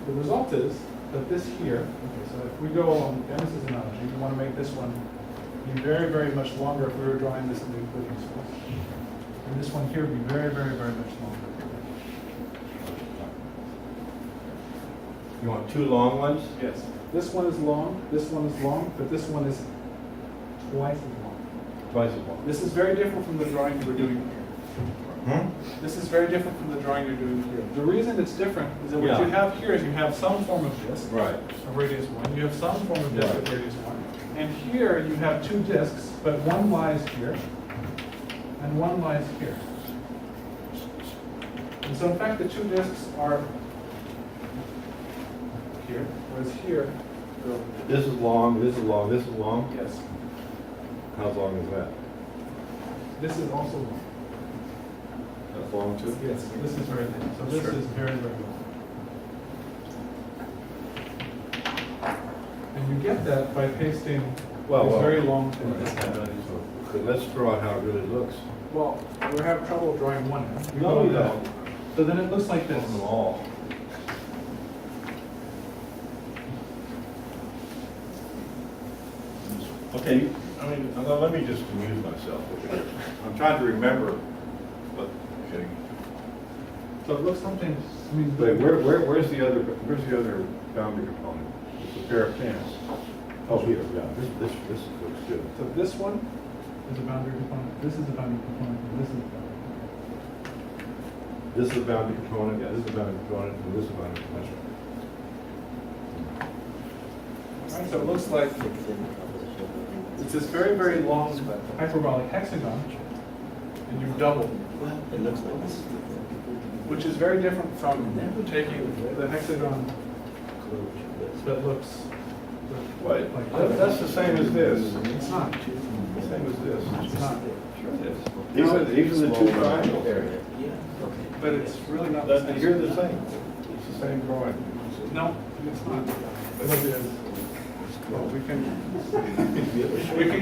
the result is that this here, okay, so if we go on Dennis's analogy, we want to make this one be very, very much longer if we were drawing this in the Euclidean space. And this one here would be very, very, very much longer. You want two long ones? Yes. This one is long, but this one is twice as long. Twice as long. This is very different from the drawing you were doing here. This is very different from the drawing you're doing here. The reason it's different is that what Yeah. you have here is you have some form of disk Right. of radius 1. You have some form of disk Right. of radius 1. And here you have two disks, but one lies here and one lies here. And so in fact the two disks are here, whereas here, This is long, this is long, this is long. yes, How long is that? this is also long. That's long too? Yes, this is very long. So this Sure. is very, very long. And you get that by pasting these very long things. So let's draw out how it really looks. Well, we're having trouble drawing one end. You No, go you that. don't. So then it looks like this. Them all. Okay, I mean, let me just amuse myself. I'm trying to remember, but, okay. So it looks something, I mean. Wait, where's the other boundary component? It's a pair of pants. Oh, here, yeah, this looks good. So this one is a boundary component, this is a boundary component, and this is a boundary component. This is a boundary component, yeah, this is a boundary component, and this is a boundary component. Right, so it looks like it's this very, very long hyperbolic hexagon, and you've doubled, It looks like this. which is very different from taking the hexagon that looks What? like this. That's the same as this. It's not. The same as this. It's not. Sure it is. These are the two triangles. Yeah, okay. But it's really not the same. You're the same. It's the same drawing. No, it's not. But it is. Well, we can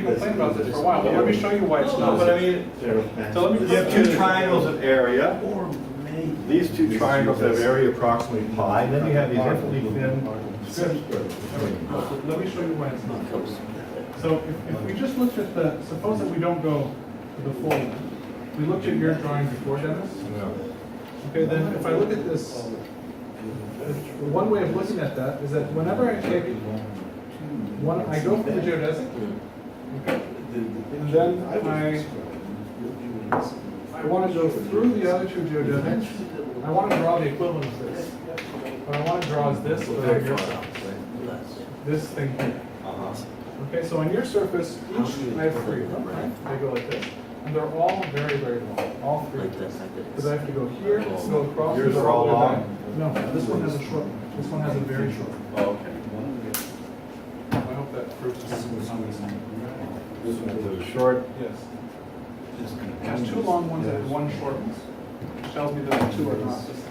complain about this for a while, but let me show you why it's No, not. but I mean, So let me you have two triangles of area. Or maybe. These two triangles have area approximately pi, and then you have these infinitely thin strips. Let me show you why it's not. So if we just looked at the, suppose that we don't go to the full one. We looked at your drawing before, Dennis. Okay, then if I look at this, one way of looking at that is that whenever I take one, I go for the geodesic, okay, and then I want to go through the other two geodesics. I want to draw the equivalent of this. What I want to draw is this, but on your side. This thing here. Okay, so on your surface, each, I have three of them, right? They go like this. And they're all very, very long, all three of this. Because I have to go here, go across. Yours and are go all the way long? back. No, this one has a short one. This one has a very short one. Oh, okay. I hope that proves something. This one is a short. Yes. It has two long ones and one short one. Which tells me that the two are not the same.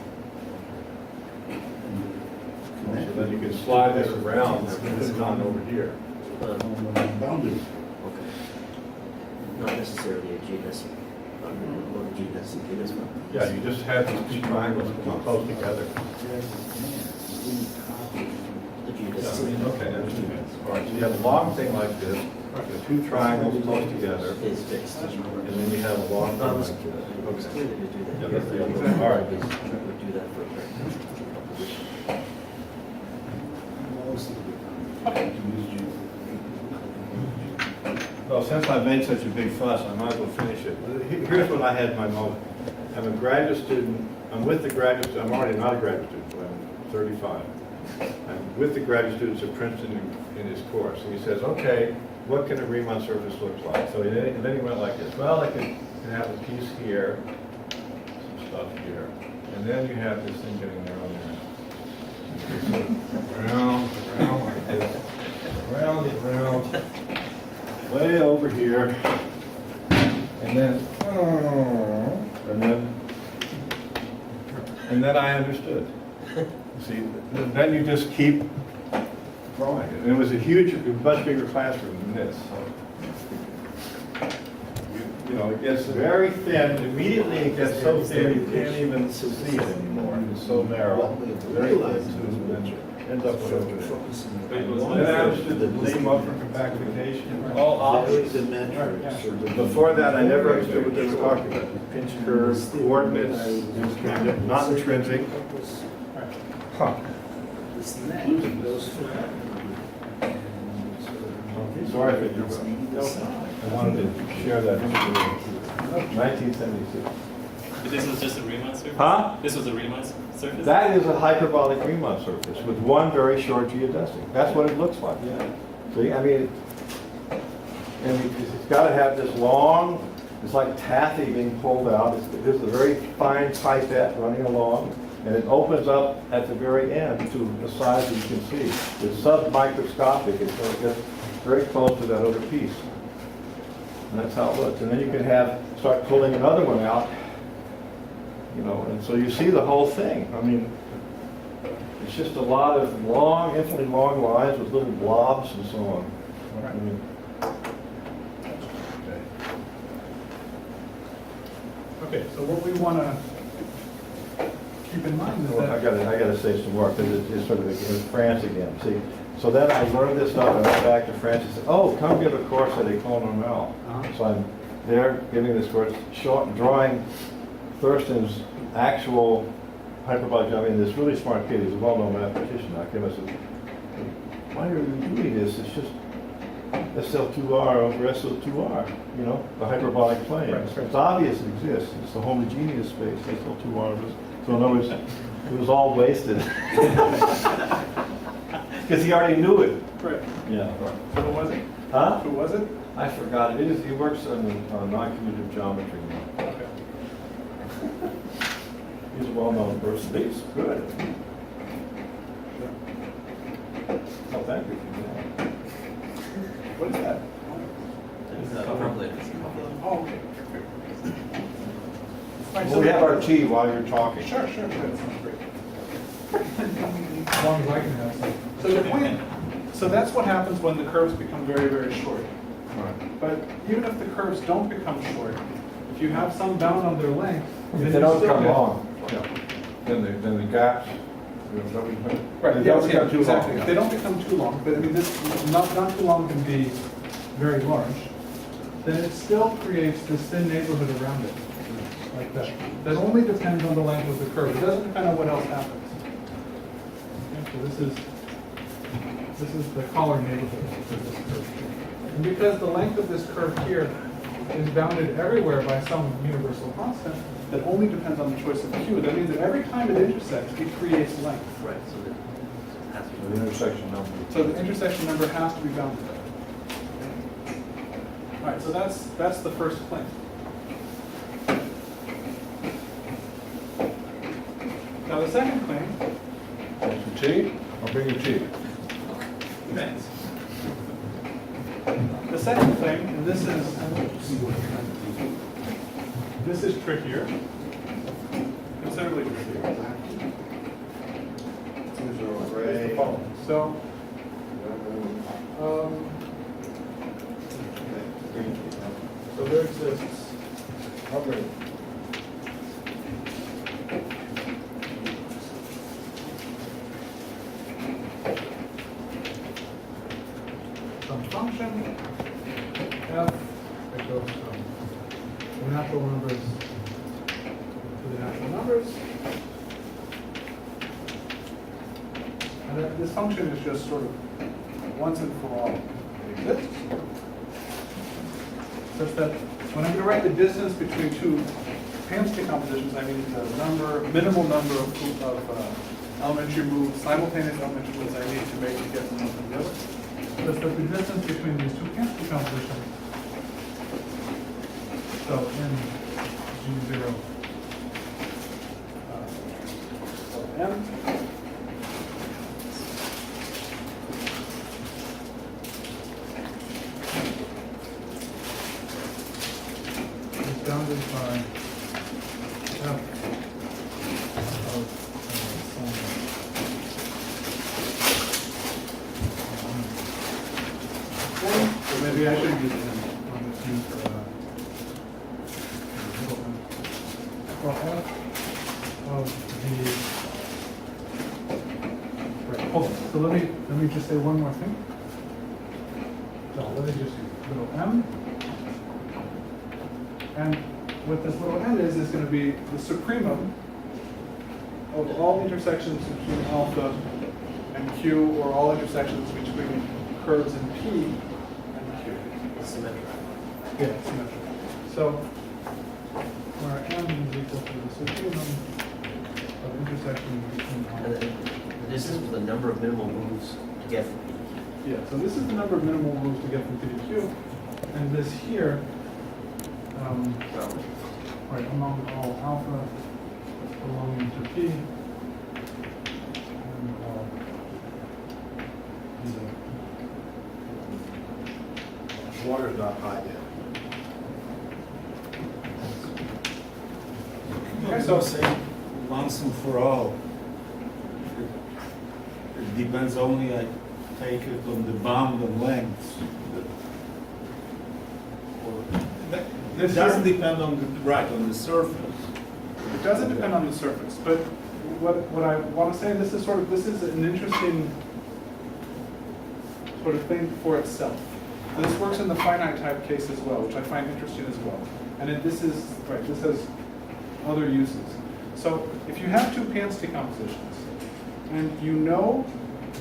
So then you can slide this around and put it on over here. Boundaries. Okay. Not necessarily a geodesic, or a geodesic, this one. Yeah, you just have these two triangles come close together. The Yeah, geodesic. okay, understood. All right, so you have a long thing like this, the two triangles close together, Is fixed. and then you have a long thing like this. It's Okay. clear that you do Yeah, that. that's the other one. All right. We would do that for a Well, since I've made such a big fuss, I might as well finish it. Here's what I had in my moment. I'm a graduate student, I'm with the graduate, I'm already not a graduate student, but I'm 35. I'm with the graduate students at Princeton in his course, and he says, okay, what can a Riemann surface look like? So then he went like this, well, I could have a piece here, some stuff here, and then you have this thing getting narrow there. Round, round like this, round and round, way over here, and then I understood. See, then you just keep drawing it. And it was a huge, much bigger classroom than this. You know, it gets very thin. Immediately it gets so thin you can't even see it anymore. It's so narrow. Very thin too. And then ends up with over there. Then I understood the Lehman for compactification, all opposites. Before that, I never understood what they were talking about. Pinch curves, coordinates, not intrinsic. Huh. Sorry for you. I wanted to share that. 1976. But this was just a Riemann surface? Huh? This was a Riemann surface? That is a hyperbolic Riemann surface with one very short geodesic. That's what it looks like. See, I mean, and it's got to have this long, it's like taffy being pulled out. There's a very fine pipette running along, and it opens up at the very end to the size that you can see. It's sub-microscopic, and so it gets very close to that other piece. And that's how it looks. And then you can start pulling another one out, you know, and so you see the whole thing. I mean, it's just a lot of long, infinitely long lines with little blobs and so on. I mean, Okay, so what we want to keep in mind is well, I that. gotta say some more, because it's sort of in France again, see? So then I learned this stuff, I went back to France and said, oh, come give a course at École Normale. So I'm there giving this course, drawing Thurston's actual hyperbolic geometry, and this really smart kid, he's a well-known mathematician. I came and said, why are you doing this? It's just SL2R over SL2R, you know, the hyperbolic plane. It's obvious it exists. It's the homogeneous space, SL2R. So in other words, it was all wasted. Because he already knew it. Right. Yeah. So who was it? Huh? Who was it? I forgot it. He works on non-commutative geometry now. Okay. He's a well-known person. He's good. Oh, thank you. What is that? Oh, okay. Well, we have our tea while you're talking. Sure, that sounds great. As long as I can have some. So the point, So that's what happens when the curves become very, very short. Right. But even if the curves don't become short, if you have some bound on their length, then If they you don't still come get- long, then the gaps, Right, They yeah, don't become too exactly. long. If they don't become too long, but I mean, this, not too long can be very large, then it still creates this thin neighborhood around it, like that. That only depends on the length of the curve. It doesn't depend on what else happens. Okay, so this is the collar neighborhood for this curve here. And because the length of this curve here is bounded everywhere by some universal constant that only depends on the choice of Q, that means that every time it intersects, it creates length. Right, so that it has to the be. intersection number. So the intersection number has to be bounded. All right, so that's the first claim. Now the second claim, Want some tea? I'll bring you tea. thanks. The second claim, and this is trickier, considerably trickier. It's the following. So, so there exists I'll bring it. some function f that goes from the natural numbers to the natural numbers. And then this function is just sort of once and for all it exists. Such that when I'm going to write the distance between two Ham's decompositions, I mean the minimal number of elementary moves, simultaneous elementary moves I need to make to get from one to the other. Such that the distance between these two Ham's decompositions, so in G0 of M, is bounded by F or maybe I should use M on this new for F of the, right, hold on. So let me just say one more thing. So let me just use little m. And what this little n is going to be the supremum of all intersections between alpha and q, or all intersections between curves in p and q. Symmetric. Yeah, symmetric. So where m is equal to the supremum of intersection between And alpha. then the distance with the number of minimal moves to get from P to Q. Yeah, so this is the number of minimal moves to get from P to Q, and this here, right, among all alpha belonging to P, and all beta. Water's not hot yet. Okay, so say once and for all. It depends only, I take it, on the bound and lengths. It doesn't depend on the, right, on the surface. it doesn't depend on the surface, but what I want to say, this is an interesting sort of thing for itself. This works in the finite type case as well, which I find interesting as well. And this has other uses. So if you have two Pants decompositions, and you know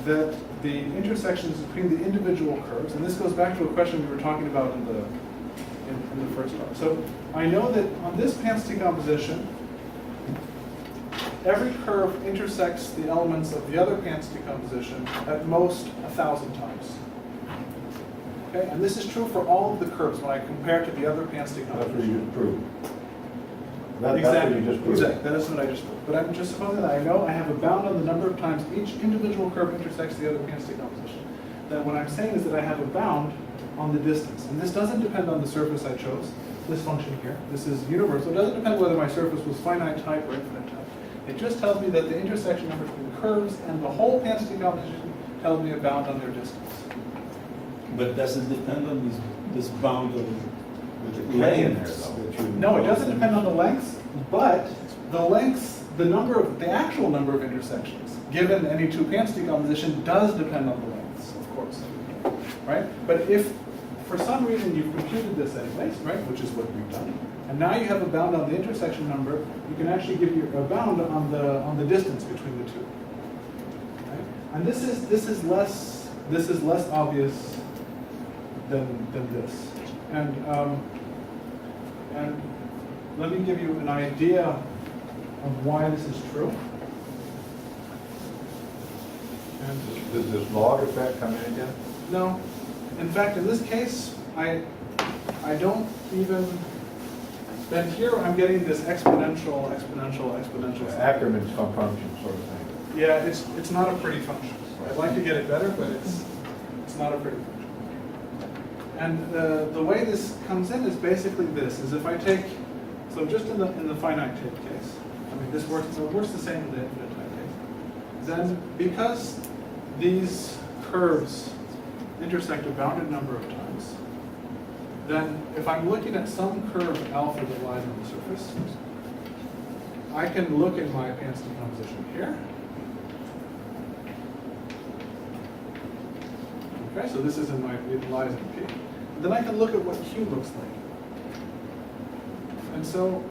that the intersections between the individual curves, and this goes back to a question we were talking about in the first part. So I know that on this Pants decomposition, every curve intersects the elements of the other Pants decomposition at most 1,000 times. Okay, and this is true for all of the curves when I compare to the other Pants That's what decomposition. you just proved. That's Exactly. what you just proved. Exactly. That is what I just proved. But I'm just supposing that I know I have a bound on the number of times each individual curve intersects the other Pants decomposition. That what I'm saying is that I have a bound on the distance. And this doesn't depend on the surface I chose, this function here. This is universal. It doesn't depend whether my surface was finite type or infinite type. It just tells me that the intersection number between curves and the whole Pants decomposition tells me a bound on their distance. But does it depend on this boundary with the K in there, lengths though. that you? No, it doesn't depend on the lengths, but the lengths, the actual number of intersections, given any two-Pan's decomposition, does depend on the lengths, of course, right? But if, for some reason, you've computed this anyways, right, which is what we've done, and now you have a bound on the intersection number, you can actually give you a bound on the distance between the two, right? And this is less obvious than this, and let me give you an idea of why this is true. And Does this log effect come in again? no, in fact, in this case, I don't even. Then here I'm getting this exponential. Ackerman's function sort of thing. Yeah, it's not a pretty function. I'd like to get it better, but it's not a pretty function. And the way this comes in is basically this: is if I take, so just in the finite type case, I mean this works. So it works the same in the infinite type case. Then because these curves intersect a bounded number of times, then if I'm looking at some curve alpha that lies on the surface, I can look at my Pan's decomposition here. Okay, so this is it lies in P. Then I can look at what Q looks like. And so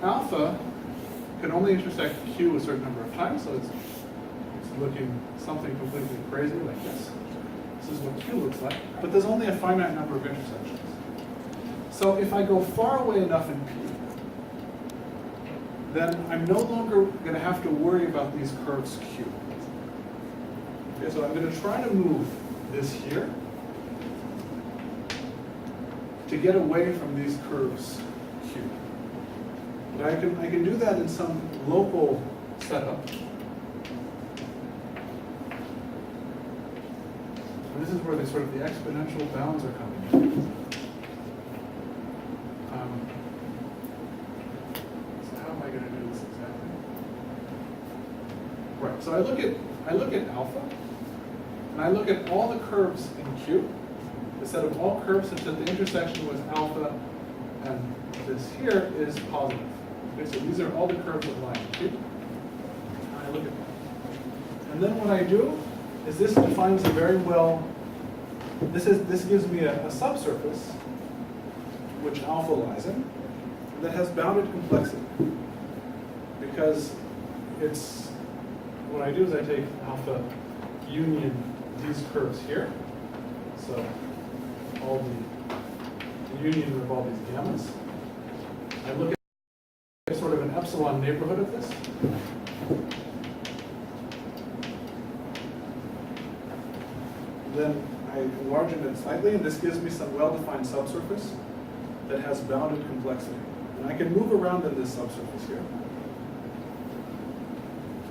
alpha can only intersect Q a certain number of times, so it's looking something completely crazy like this. This is what Q looks like, but there's only a finite number of intersections. So if I go far away enough in P, then I'm no longer going to have to worry about these curves Q. Okay, so I'm going to try to move this here to get away from these curves Q. But I can do that in some local setup. And this is where the sort of the exponential bounds are coming in. So how am I going to do this exactly? Right. So I look at alpha, and I look at all the curves in Q, the set of all curves such that the intersection with alpha and this here is positive. Okay, so these are all the curves that lie in Q. And I look at them. And then what I do is this defines a very well, this gives me a subsurface which alpha lies in that has bounded complexity. Because it's, what I do is I take alpha union these curves here. So all the union of all these gammas. I look at sort of an epsilon neighborhood of this. Then I enlargen it slightly, and this gives me some well-defined subsurface that has bounded complexity. And I can move around in this subsurface here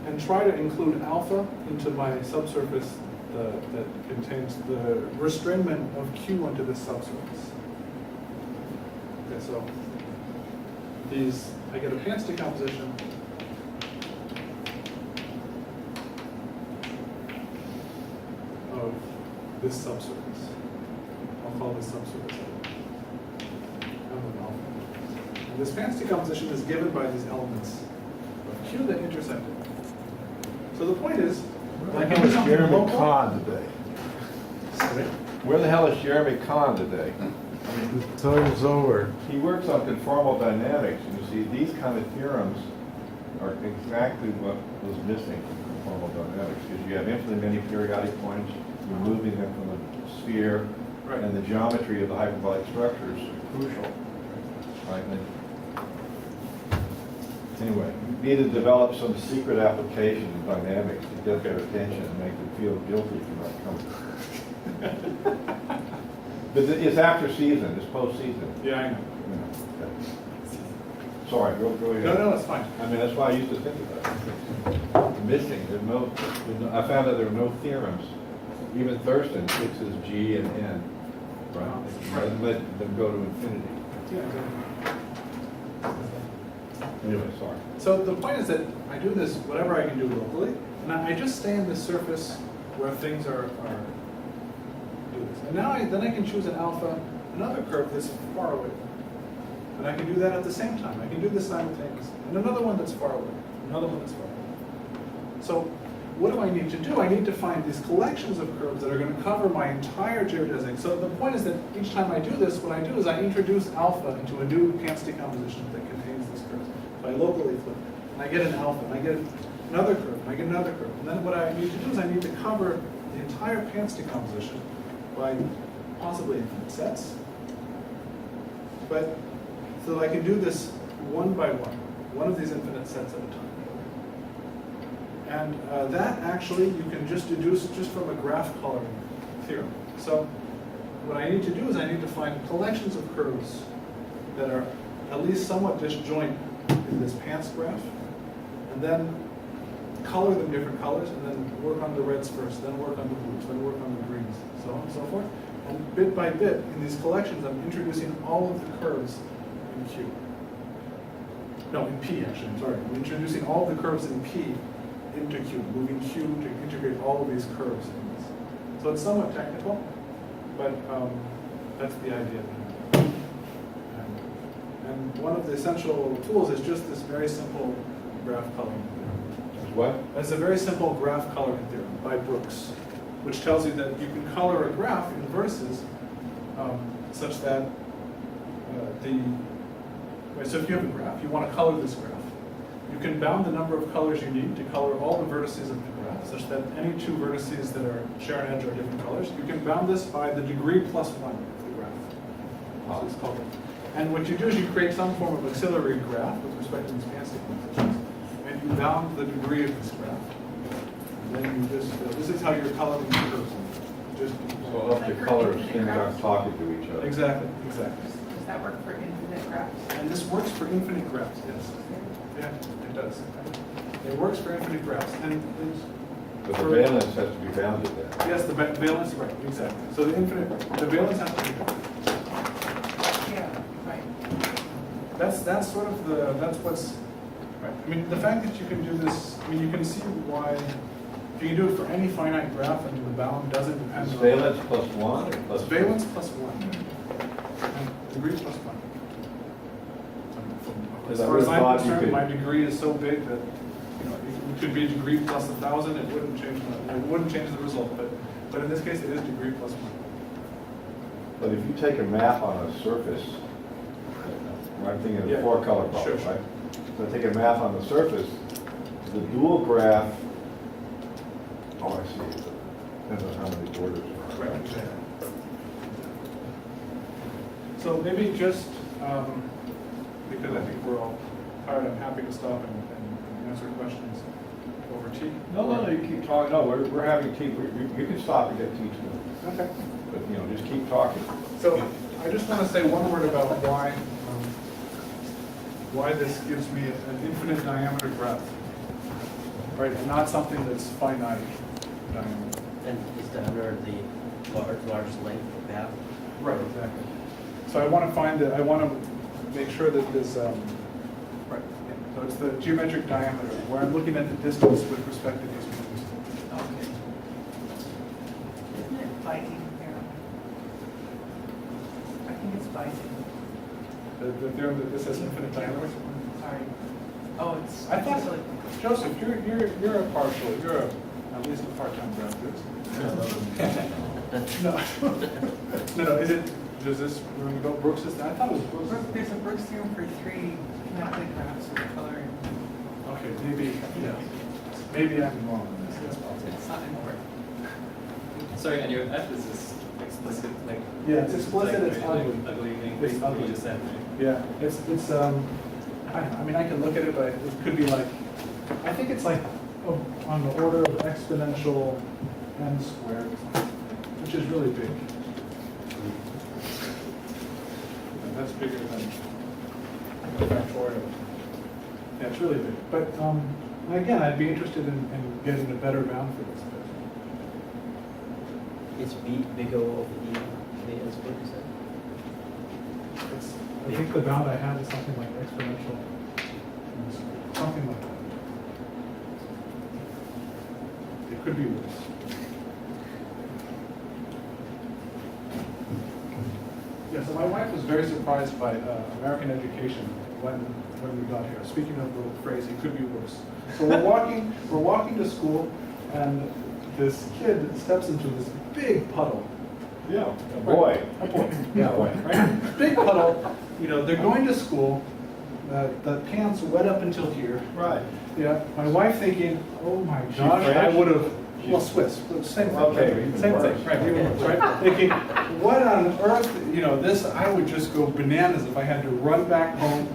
and try to include alpha into my subsurface that contains the restrainment of Q onto this subsurface. Okay, so I get a Pan's decomposition of this subsurface. I'll call this subsurface alpha. And this Pan's decomposition is given by these elements of Q that intersect it. So the point is, Where the hell is Jeremy Kahn today? Sorry? Where the hell is Jeremy Kahn today? The time's over. He works on conformal dynamics, and you see these kind of theorems are exactly what was missing from conformal dynamics, because you have infinitely many periodic points, you're moving them from the sphere, Right. and the geometry of the hyperbolic structures are crucial. Right? Anyway, you need to develop some secret application in dynamics to get their attention and make them feel guilty for not coming. But it's after season, it's post-season. Yeah, I know. Okay. Sorry, go ahead. No, it's fine. I mean, that's why I used to think about it. Missing, I found that there were no theorems. Even Thurston fixes G and N, right? Doesn't let them go to infinity. Yeah, exactly. Anyway, sorry. So the point is that I do this whatever I can do locally, and I just stay in this surface where things are do this. And now then I can choose an alpha, another curve that's far away. And I can do that at the same time. I can do this simultaneously. And another one that's far away, another one that's far away. So what do I need to do? I need to find these collections of curves that are going to cover my entire geodesic. So the point is that each time I do this, what I do is I introduce alpha into a new Pants decomposition that contains these curves. So I locally flip it. And I get an alpha, and I get another curve, and I get another curve. And then what I need to do is I need to cover the entire Pants decomposition by possibly infinite sets. But so I can do this one by one of these infinite sets at a time. And that actually you can just deduce just from a graph coloring theorem. So what I need to do is I need to find collections of curves that are at least somewhat disjoint in this Pants graph, and then color them different colors, and then work on the reds first, then work on the blues, then work on the greens, so on and so forth. And bit by bit, in these collections, I'm introducing all of the curves in Q. No, in P actually, I'm sorry. I'm introducing all of the curves in P into Q, moving Q to integrate all of these curves in this. So it's somewhat technical, but that's the idea. And one of the essential tools is just this very simple graph coloring theorem. What? It's a very simple graph coloring theorem by Brooks, which tells you that you can color a graph in verses such that so if you have a graph, you want to color this graph. You can bound the number of colors you need to color all the vertices of the graph, such that any two vertices that share an edge are different colors. You can bound this by the degree plus one of the graph. So it's called. And what you do is you create some form of auxiliary graph with respect to these Pants decompositions, and you bound the degree of this graph. And then you just this is how you're coloring the curves. Just So up the colors stand out talking to each other. exactly. Does that work for infinite graphs? And this works for infinite graphs. Yes. Yeah, it does. It works for infinite graphs. And But the valence has to be bounded then. yes, the valence, right, exactly. So the valence has to be bounded. Yeah, right. That's sort of that's what's, right. I mean, the fact that you can do this, I mean, you can see why, if you can do it for any finite graph and the bound doesn't depend Is on. valence plus one or plus? It's valence plus one. And degree plus one. As far as I'm concerned, my degree is so big that, you know, it could be a degree plus 1,000, it wouldn't change the result, but in this case, it is degree plus one. But if you take a map on a surface, I'm thinking of the Yeah. four color problem, Sure. right? So I take a map on the surface, the dual graph, oh, I see, depends on how many borders are. Right. So maybe just, because I think we're all tired, I'm happy to stop and answer questions over tea. No, you keep talking, no, we're having tea, you can stop and get tea too, Okay. but, you know, just keep talking. So I just want to say one word about why this gives me an infinite diameter graph, right? And not something that's finite diameter. And is diameter the largest length of the path? Right, exactly. So I want to make sure that this, right, yeah. So it's the geometric diameter, where I'm looking at the distance with respect to these points. Okay. Isn't it Bison theorem? I think it's Bison. The theorem that this has infinite diameter. Sorry. Oh, it's. I thought, it's like- Joseph, you're at least a part-time graduate. No. No, does this ring about Brooks? I thought it was Brooks. There's a Brooks theorem for three connected graphs with coloring. Okay, maybe I'm wrong on this. That's possible. It's not important. Sorry, and your F is this explicit, like. Yeah, it's explicit, like it's very, ugly. like, ugly thing, It's basically ugly. you just said, right? Yeah, it's I mean, I can look at it, but it could be like, I think it's like on the order of exponential n squared, which is really big. And that's bigger than factorial. Yeah, it's really big. But again, I'd be interested in getting a better bound for this. It's big O over E, is what you said? I think the bound I have is something like exponential, something like that. It could be worse. very surprised by American education when we got here. Speaking of the phrase, it could be worse. So we're walking to school, and this kid steps into this big puddle. Yeah, a boy. A boy. Yeah, boy. Right? Big puddle. You know, they're going to school. The pants wet up until here. Right. Yeah. My wife thinking, oh my gosh, I French? would have. Well, Swiss. Same thing. Okay, even Same worse. thing. Right. Even worse, right? Thinking, what on earth? You know, this. I would just go bananas if I had to run back home,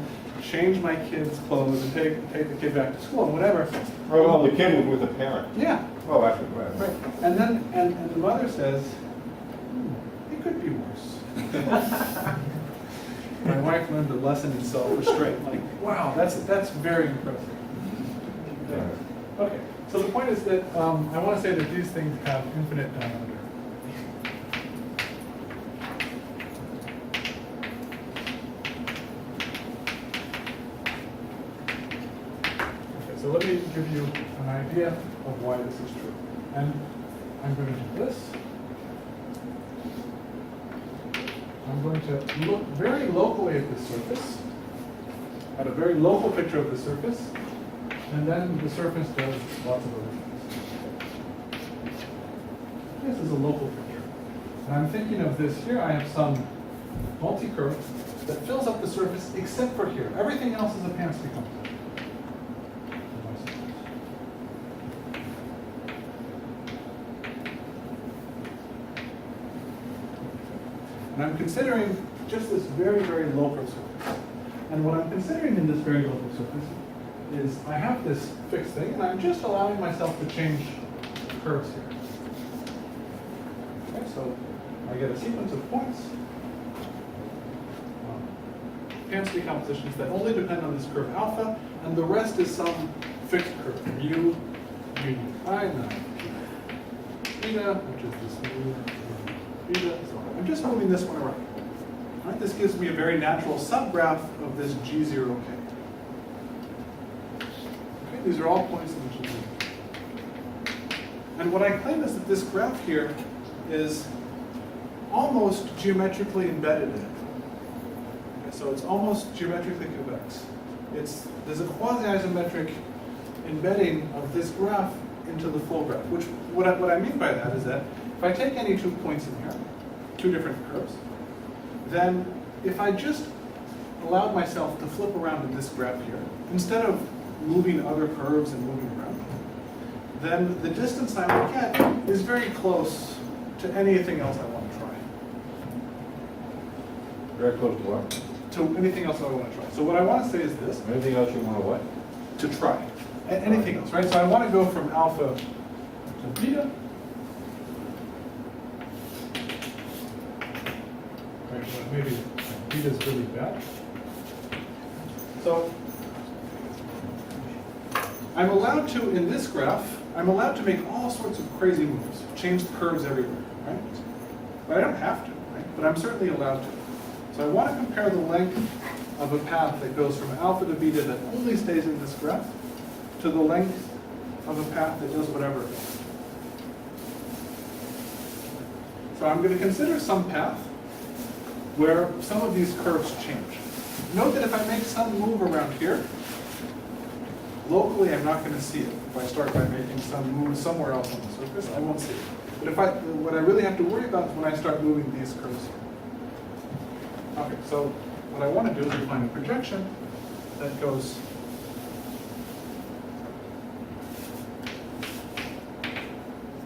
change my kid's clothes, and take the kid back to school and whatever. Well, the kid was with a parent. Yeah. Oh, actually, right. Right. And then and the mother says, it could be worse. My wife learned a lesson in self-restraint. Like, wow, that's very impressive. Yeah. Okay. So the point is that I want to say that these things have infinite diameter. Okay, so let me give you an idea of why this is true. And I'm going to do this. I'm going to look very locally at the surface, at a very local picture of the surface, and then the surface does lots of other things. This is a local picture. And I'm thinking of this here. I have some multi-curve that fills up the surface except for here. Everything else is a Pansky composition. And I'm considering just this very, very local surface. And what I'm considering in this very local surface is I have this fixed thing, and I'm just allowing myself to change curves here. Okay, so I get a sequence of points, Pansky decompositions that only depend on this curve alpha, and the rest is some fixed curve, mu, I, beta, which is this mu, beta, so on. I'm just moving this one around. All right, this gives me a very natural subgraph of this G0K. Okay, these are all points in the G0K. And what I claim is that this graph here is almost geometrically embedded in it. Okay, so it's almost geometrically convex. There's a quasi-isometric embedding of this graph into the full graph, which what I mean by that is that if I take any 2 points in here, 2 different curves, then if I just allowed myself to flip around in this graph here, instead of moving other curves and moving around, then the distance I would get is very close to anything else I want to try. Very close to what? To anything else I want to try. So what I want to say is this, Anything else you want to what? to try. Anything else, right? So I want to go from alpha to beta. Right, well, maybe beta is really bad. So I'm allowed to, in this graph, I'm allowed to make all sorts of crazy moves, change the curves everywhere, right? But I don't have to, right? But I'm certainly allowed to. So I want to compare the length of a path that goes from alpha to beta that only stays in this graph to the length of a path that does whatever it wants. So I'm going to consider some path where some of these curves change. Note that if I make some move around here, locally I'm not going to see it. If I start by making some move somewhere else on the surface, I won't see it. But what I really have to worry about is when I start moving these curves here. Okay, so what I want to do is define a projection that goes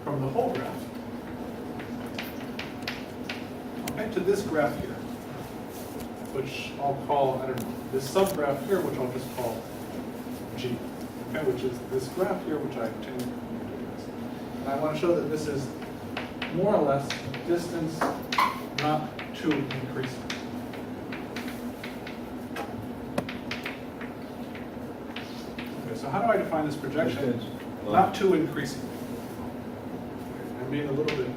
from the whole graph, okay, to this graph here, which I'll call, I don't know, this subgraph here, which I'll just call G, okay, which is this graph here, which I obtained from this. And I want to show that this is more or less distance not too increasing. Okay, so how do I define this projection? Distance. Not too increasing. I made a little bit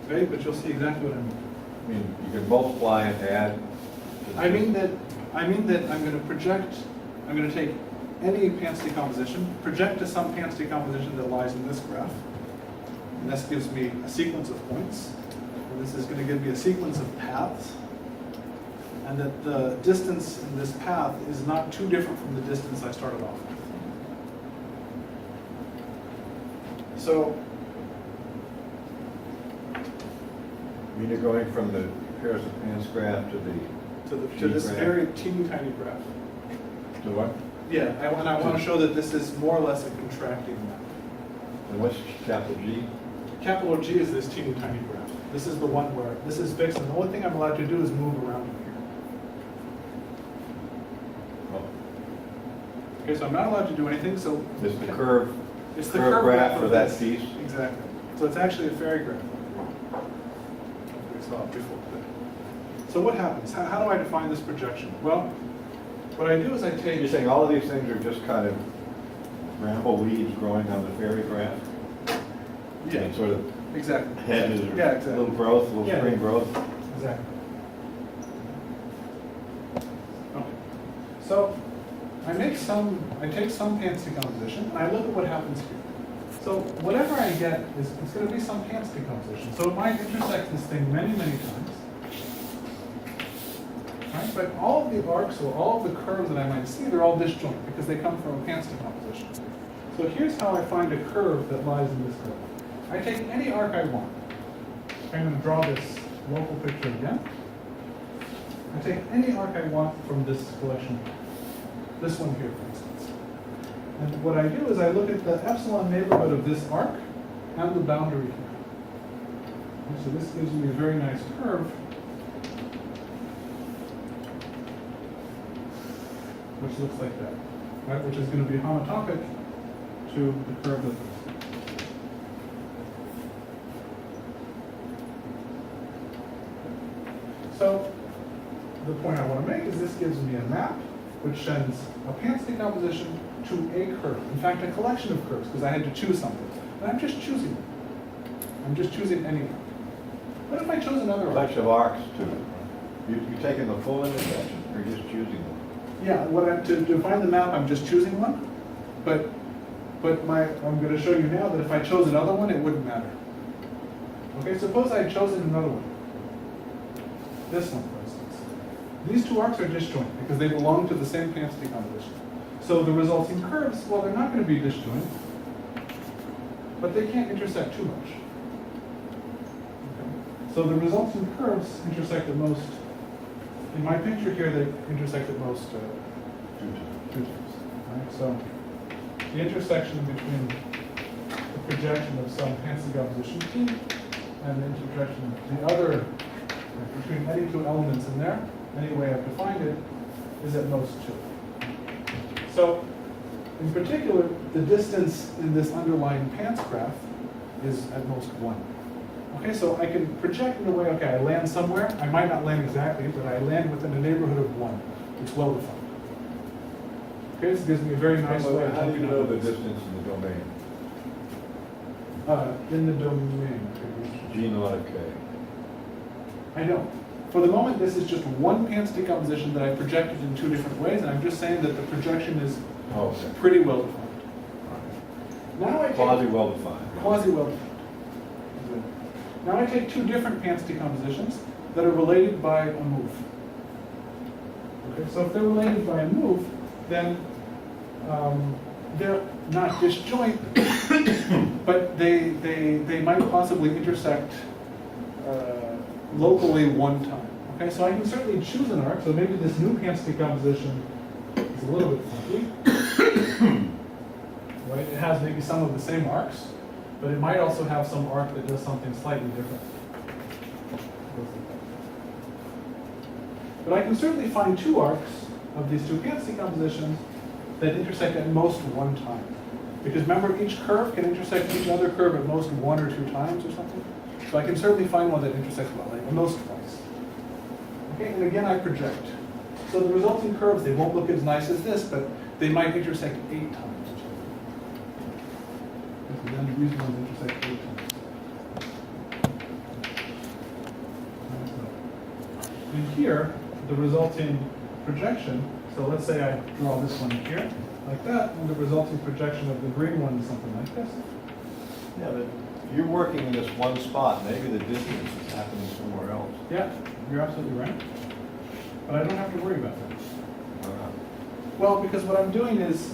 vague, but you'll see exactly what I mean. I mean, you can multiply and add. I mean that I'm going to project, I'm going to take any Pants decomposition, project to some Pants decomposition that lies in this graph, and this gives me a sequence of points, and this is going to give me a sequence of paths and that the distance in this path is not too different from the distance I started off with. So, I mean, you're going from the pairs of pants graph to the to this G graph. very teeny tiny graph. To what? Yeah, and I want to show that this is more or less a contracting map. And what's capital G? Capital G is this teeny tiny graph. This is the one where this is fixed, and the only thing I'm allowed to do is move around in here. Oh, Okay, so I'm not allowed to do anything, so this is the curve, it's the curve graph of for that this. piece? Exactly. So it's actually a fairy graph. We saw it before. So what happens? How do I define this projection? Well, what I do is I take... You're saying all of these things are just kind of bramble weeds growing on the fairy graph? Yeah, And sort of exactly. hedges or Yeah, exactly. little growth, little Yeah. spring growth? Exactly. Okay. So I take some pants decomposition, and I look at what happens here. So whatever I get is it's going to be some pants decomposition. So it might intersect this thing many, many times. Right? But all of the arcs or all of the curves that I might see, they're all disjoint because they come from a pants decomposition. So here's how I find a curve that lies in this curve. I take any arc I want. I'm going to draw this local picture again. I take any arc I want from this collection. This one here, for instance. And what I do is I look at the epsilon neighborhood of this arc and the boundary here. And so this gives me a very nice curve, which looks like that, right? Which is going to be homotopic to the curve of this. So the point I want to make is this gives me a map which sends a pants decomposition to a curve. In fact, a collection of curves, because I had to choose something. And I'm just choosing them. I'm just choosing any arc. What if I chose another arc? Collection of arcs too. You're taking the full intersection, or you're just choosing them? Yeah, to define the map, I'm just choosing one. But I'm going to show you now that if I chose another one, it wouldn't matter. Okay, suppose I had chosen another one. This one, for instance. These two arcs are disjoint because they belong to the same pants decomposition. So the resulting curves, well, they're not going to be disjoint, but they can't intersect too much. Okay. So the resulting curves intersect at most, in my picture here, they intersect at most two times. Right? So the intersection between the projection of some pants decomposition T and the intersection of the other, between any two elements in there, any way I've defined it, is at most 2. So, in particular, the distance in this underlying pants graph is at most 1. Okay, so I can project in a way, okay, I land somewhere. I might not land exactly, but I land within a neighborhood of 1. It's well defined. Okay, this gives me a very nice way of How do you looking know at the this. distance in the domain? In the domain. G naught of K. I don't. For the moment, this is just one pants decomposition that I projected in 2 different ways, and I'm just saying that the projection is Oh, okay. pretty well defined. Now I take Quasi well defined. quasi well defined. Now I take 2 different pants decompositions that are related by a move. Okay, so if they're related by a move, then they're not disjoint, but they might possibly intersect locally one time. Okay, so I can certainly choose an arc. So maybe this new pants decomposition is a little bit funky. Right? It has maybe some of the same arcs, but it might also have some arc that does something slightly different. But I can certainly find 2 arcs of these 2 pants decompositions that intersect at most 1 time. Because remember, each curve can intersect each other curve at most 1 or 2 times or something. So I can certainly find one that intersects well, like at most twice. Okay, and again I project. So the resulting curves, they won't look as nice as this, but they might intersect 8 times each other. And then these ones intersect 8 times. And here, the resulting projection, so let's say I draw this one here, like that, and the resulting projection of the green one is something like this. Yeah, but you're working in this one spot. Maybe the distance is happening somewhere else. Yeah, you're absolutely right. but I don't have to worry about that. Uh, Well, because what I'm doing is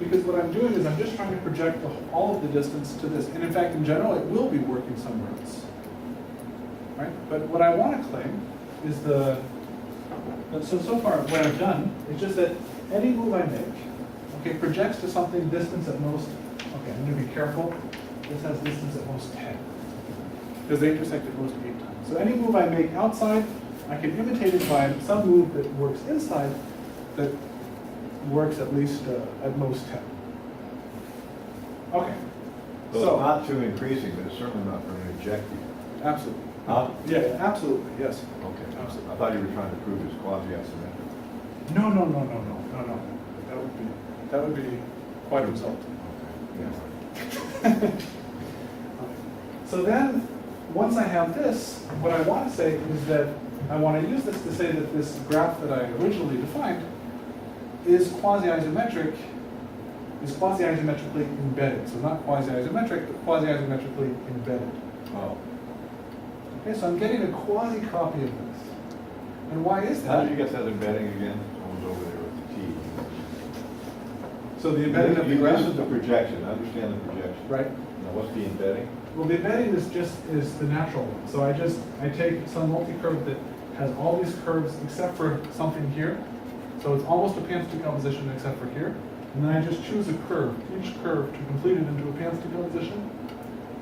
I'm just trying to project all of the distance to this. And in fact, in general, it will be working somewhere else. Right? But what I want to claim is so far what I've done is just that any move I make, okay, projects to something distance at most, okay, I'm going to be careful. This has distance at most 10. Because they intersect at most 8 times. So any move I make outside, I can imitate it by some move that works inside that works at least at most 10. Okay. So it's not too increasing, but it's certainly not going to eject you. Absolutely. Huh? Yeah, absolutely, yes. Okay. Absolutely. I thought you were trying to prove it's quasi-asymmetric. No. That would be quite a result. Yeah. So then, once I have this, what I want to say is that I want to use this to say that this graph that I originally defined is quasi-isometrically embedded. So not quasi-isometric, but quasi-isometrically embedded. Oh. Okay, so I'm getting a quasi-copy of this. And why is How that? did you get that embedding again? Someone's over there with the key. So the embedding of the This graph, is the projection, I understand the projection. right? Now, what's the embedding? Well, the embedding is the natural one. So I take some multi-curve that has all these curves except for something here. So it's almost a Pan's decomposition except for here. And then I just choose a curve, each curve, to complete it into a Pan's decomposition.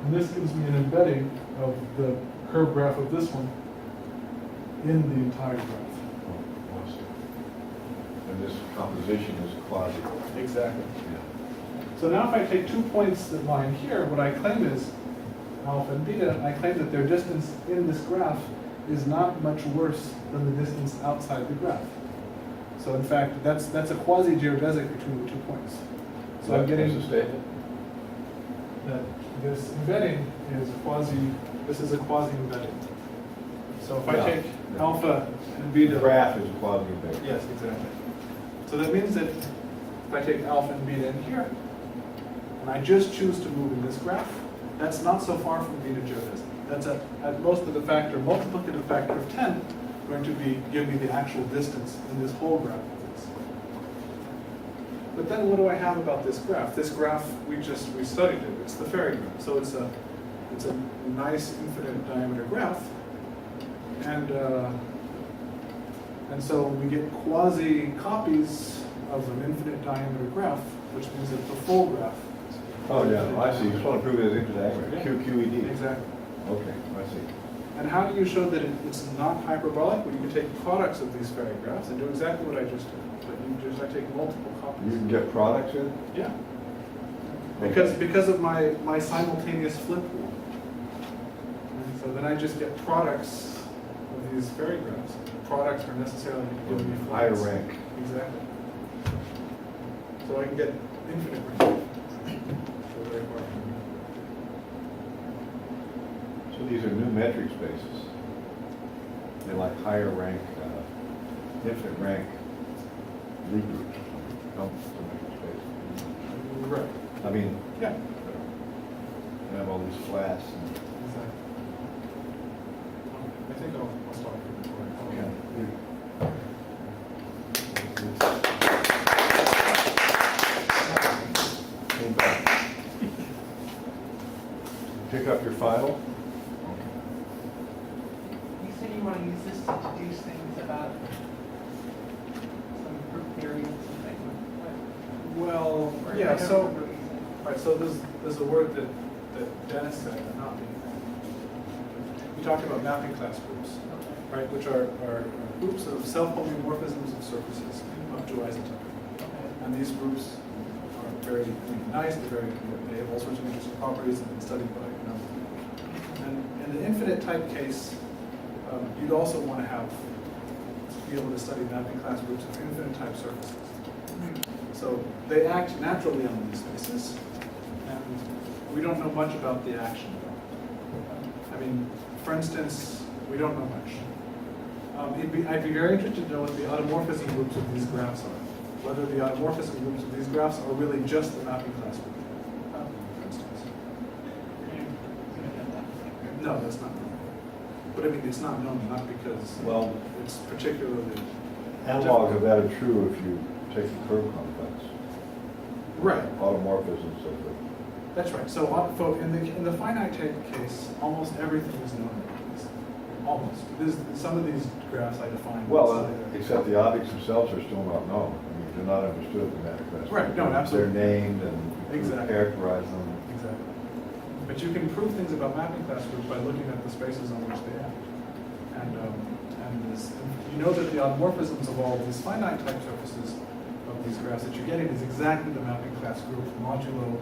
And this gives me an embedding of the curve graph of this one in the entire graph. Oh, I see. And this composition is quasi. Exactly. Yeah. So now if I take 2 points that lie in here, what I claim is alpha and beta, I claim that their distance in this graph is not much worse than the distance outside the graph. So in fact, that's a quasi-geodesic between the 2 points. So I'm getting What's the statement? that this embedding is this is a quasi-embedding. So if I Yeah. take alpha and beta. The graph is quasi-embedded. Yes, exactly. So that means that if I take alpha and beta in here, and I just choose to move in this graph, that's not so far from beta geodesic. That's at most of the multiplicative factor of 10, going to give me the actual distance in this whole graph of this. But then what do I have about this graph? This graph, we studied it. It's the fairy graph. So it's a nice infinite diameter graph. And so we get quasi copies of an infinite diameter graph, which means that the full graph. Oh, yeah, I see. You just want to prove it as infinite, Yeah. QQED. Exactly. Okay, I see. And how do you show that it's not hyperbolic? Well, you can take products of these fairy graphs and do exactly what I just did. But I take multiple copies. You can get products in? Yeah. Okay. Because of my simultaneous flip rule. And so then I just get products of these fairy graphs. Products are necessarily going to be Higher flats. rank. Exactly. So I can get infinite rank. So very far from here. So these are new metric spaces. They're like higher rank, infinite rank Lie groups. Come to metric space. Right. I mean, Yeah. you have all these flats. And, Exactly. I think I'll stop here before I call it. Pick up your file. You said you want to use this to deduce things about some group theory and something. Well, Or yeah, I don't so, remember what you said. right, so there's a word that Dennis said, not me. He talked about mapping class groups, right, which are groups of self-homeomorphisms of surfaces up to isotype. And these groups are very nice, they have all sorts of interesting properties and been studied by a number of people. And in the infinite type case, you'd also want to be able to study mapping class groups of infinite type surfaces. So they act naturally on these spaces, and we don't know much about the action. I mean, for instance, we don't know much. I'd be very interested to know what the automorphism groups of these graphs are. Whether the automorphism groups of these graphs are really just the mapping class group, for instance. No, that's not. But I mean, it's not known, not because Well, it's particularly. analogs of that are true if you take the curve complex. Right. Automorphisms of the. That's right. So in the finite type case, almost everything is known about this. Almost. There's some of these graphs I define. Well, except the objects themselves are still not known. I mean, they're not understood in that class. Right, no, absolutely. They're named and you Exactly. characterize them. Exactly. But you can prove things about mapping class groups by looking at the spaces on which they act. You know that the automorphisms of all these finite type surfaces of these graphs that you're getting is exactly the mapping class group modulo,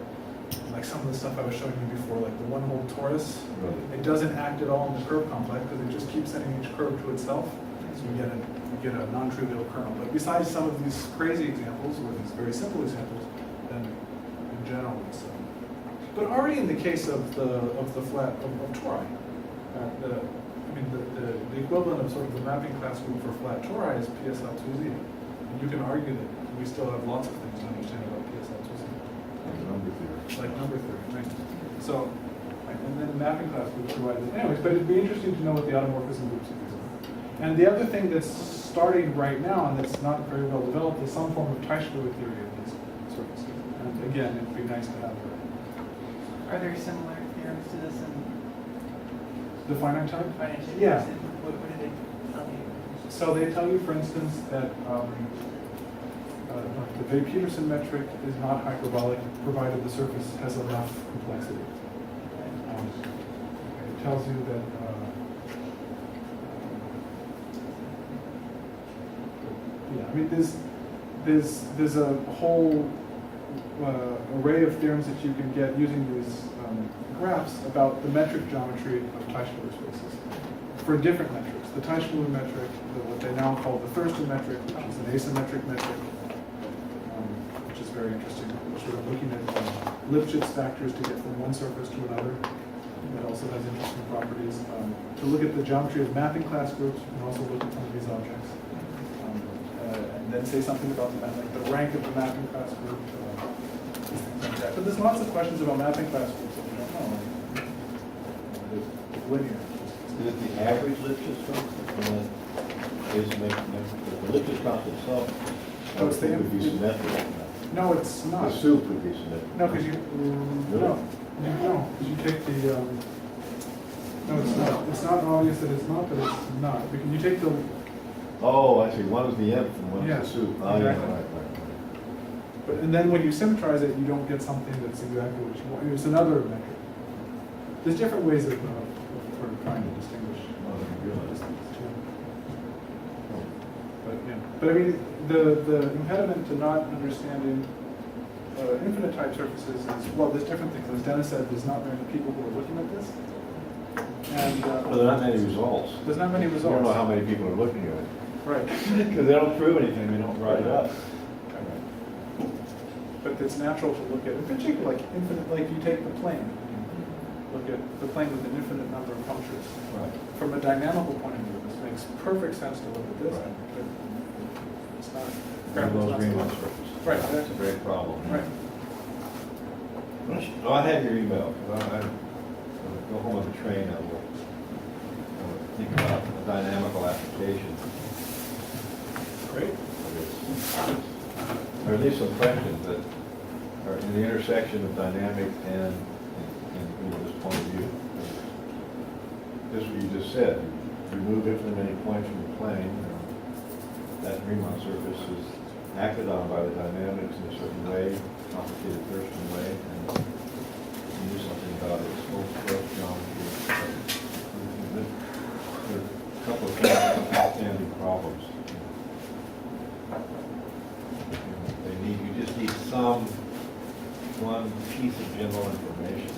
like some of the stuff I was showing you before, like the one-hole torus. Right. It doesn't act at all in the curve complex because it just keeps sending each curve to itself. So you get a non-trivial kernel. But besides some of these crazy examples or these very simple examples, then in general it's. But already in the case of the flat of tori, the equivalent of sort of the mapping class group for flat tori is PSL2Z. And you can argue that we still have lots of things to understand about PSL2Z. Like number theory. Like number theory, right? So, and then the mapping class groups provide this. Anyways, but it'd be interesting to know what the automorphism groups of these are. And the other thing that's starting right now and that's not very well developed is some form of Teichfluid theory of these surfaces. And again, it'd be nice to have that. Are there similar theorems to this in The finite type? finite shape? Yeah. What do they tell you? So they tell you, for instance, that the Bay-Peterson metric is not hyperbolic, provided the surface has enough complexity. It tells you that yeah, I mean, there's a whole array of theorems that you can get using these graphs about the metric geometry of Teichfluid spaces for different metrics. The Teichfluid metric, what they now call the Thurston metric, which is an asymmetric metric, which is very interesting. We're sort of looking at Lipschitz factors to get from one surface to another. It also has interesting properties. To look at the geometry of mapping class groups, you can also look at some of these objects. And then say something about the rank of the mapping class group, things like that. But there's lots of questions about mapping class groups that we don't know. It's linear. Is it the average Lipschitz constant? The Lipschitz constant itself Oh, it's the would be symmetric. No, it's The not. soup would be symmetric. No, because you take the no, it's not. It's not obvious that it's not, but it's not because you take the Oh, I see. One is the nth and one Yeah, is the soup. Oh, yeah, exactly. right. but and then when you symmetrize it, you don't get something that's exactly what you want. It's another metric. There's different ways of sort of trying to distinguish. Well, you realize that. But yeah, but I mean, the impediment to not understanding infinite type surfaces is, well, there's different things. As Dennis said, there's not many people who are looking at this, and Well, there aren't many results. there's not many You results. don't know how many people are looking at it. Right. Because they don't prove anything, they don't write it up. But it's natural to look at, in particular, like infinite, like you take the plane, look at the plane with an infinite number of punctures. Right. From a dynamical point of view, this makes perfect sense to look at this. Right. But it's not. One of those not Riemann so- surfaces. Right. That's a great problem. Right. Oh, I have your email. I'll go home on the train, I will think about a dynamical application. Great. Or at least some questions that are in the intersection of dynamic and this point of view. Just what you just said, you remove infinite many points from the plane, that Riemann surface is acted on by the dynamics in a certain way, complicated Thurston way, and you do something about its whole geometry. There are a couple of outstanding problems. You just need one piece of general information.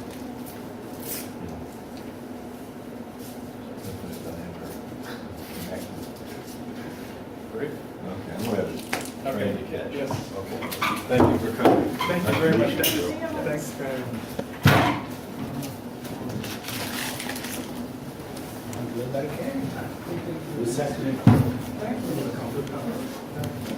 Great. Okay, I'm going to have a train to catch. Yes. Okay. Thank you for coming. Thank you very much, Nice to meet Dennis. you. Thanks, guys. I'm glad I came. Who's second? Thank you.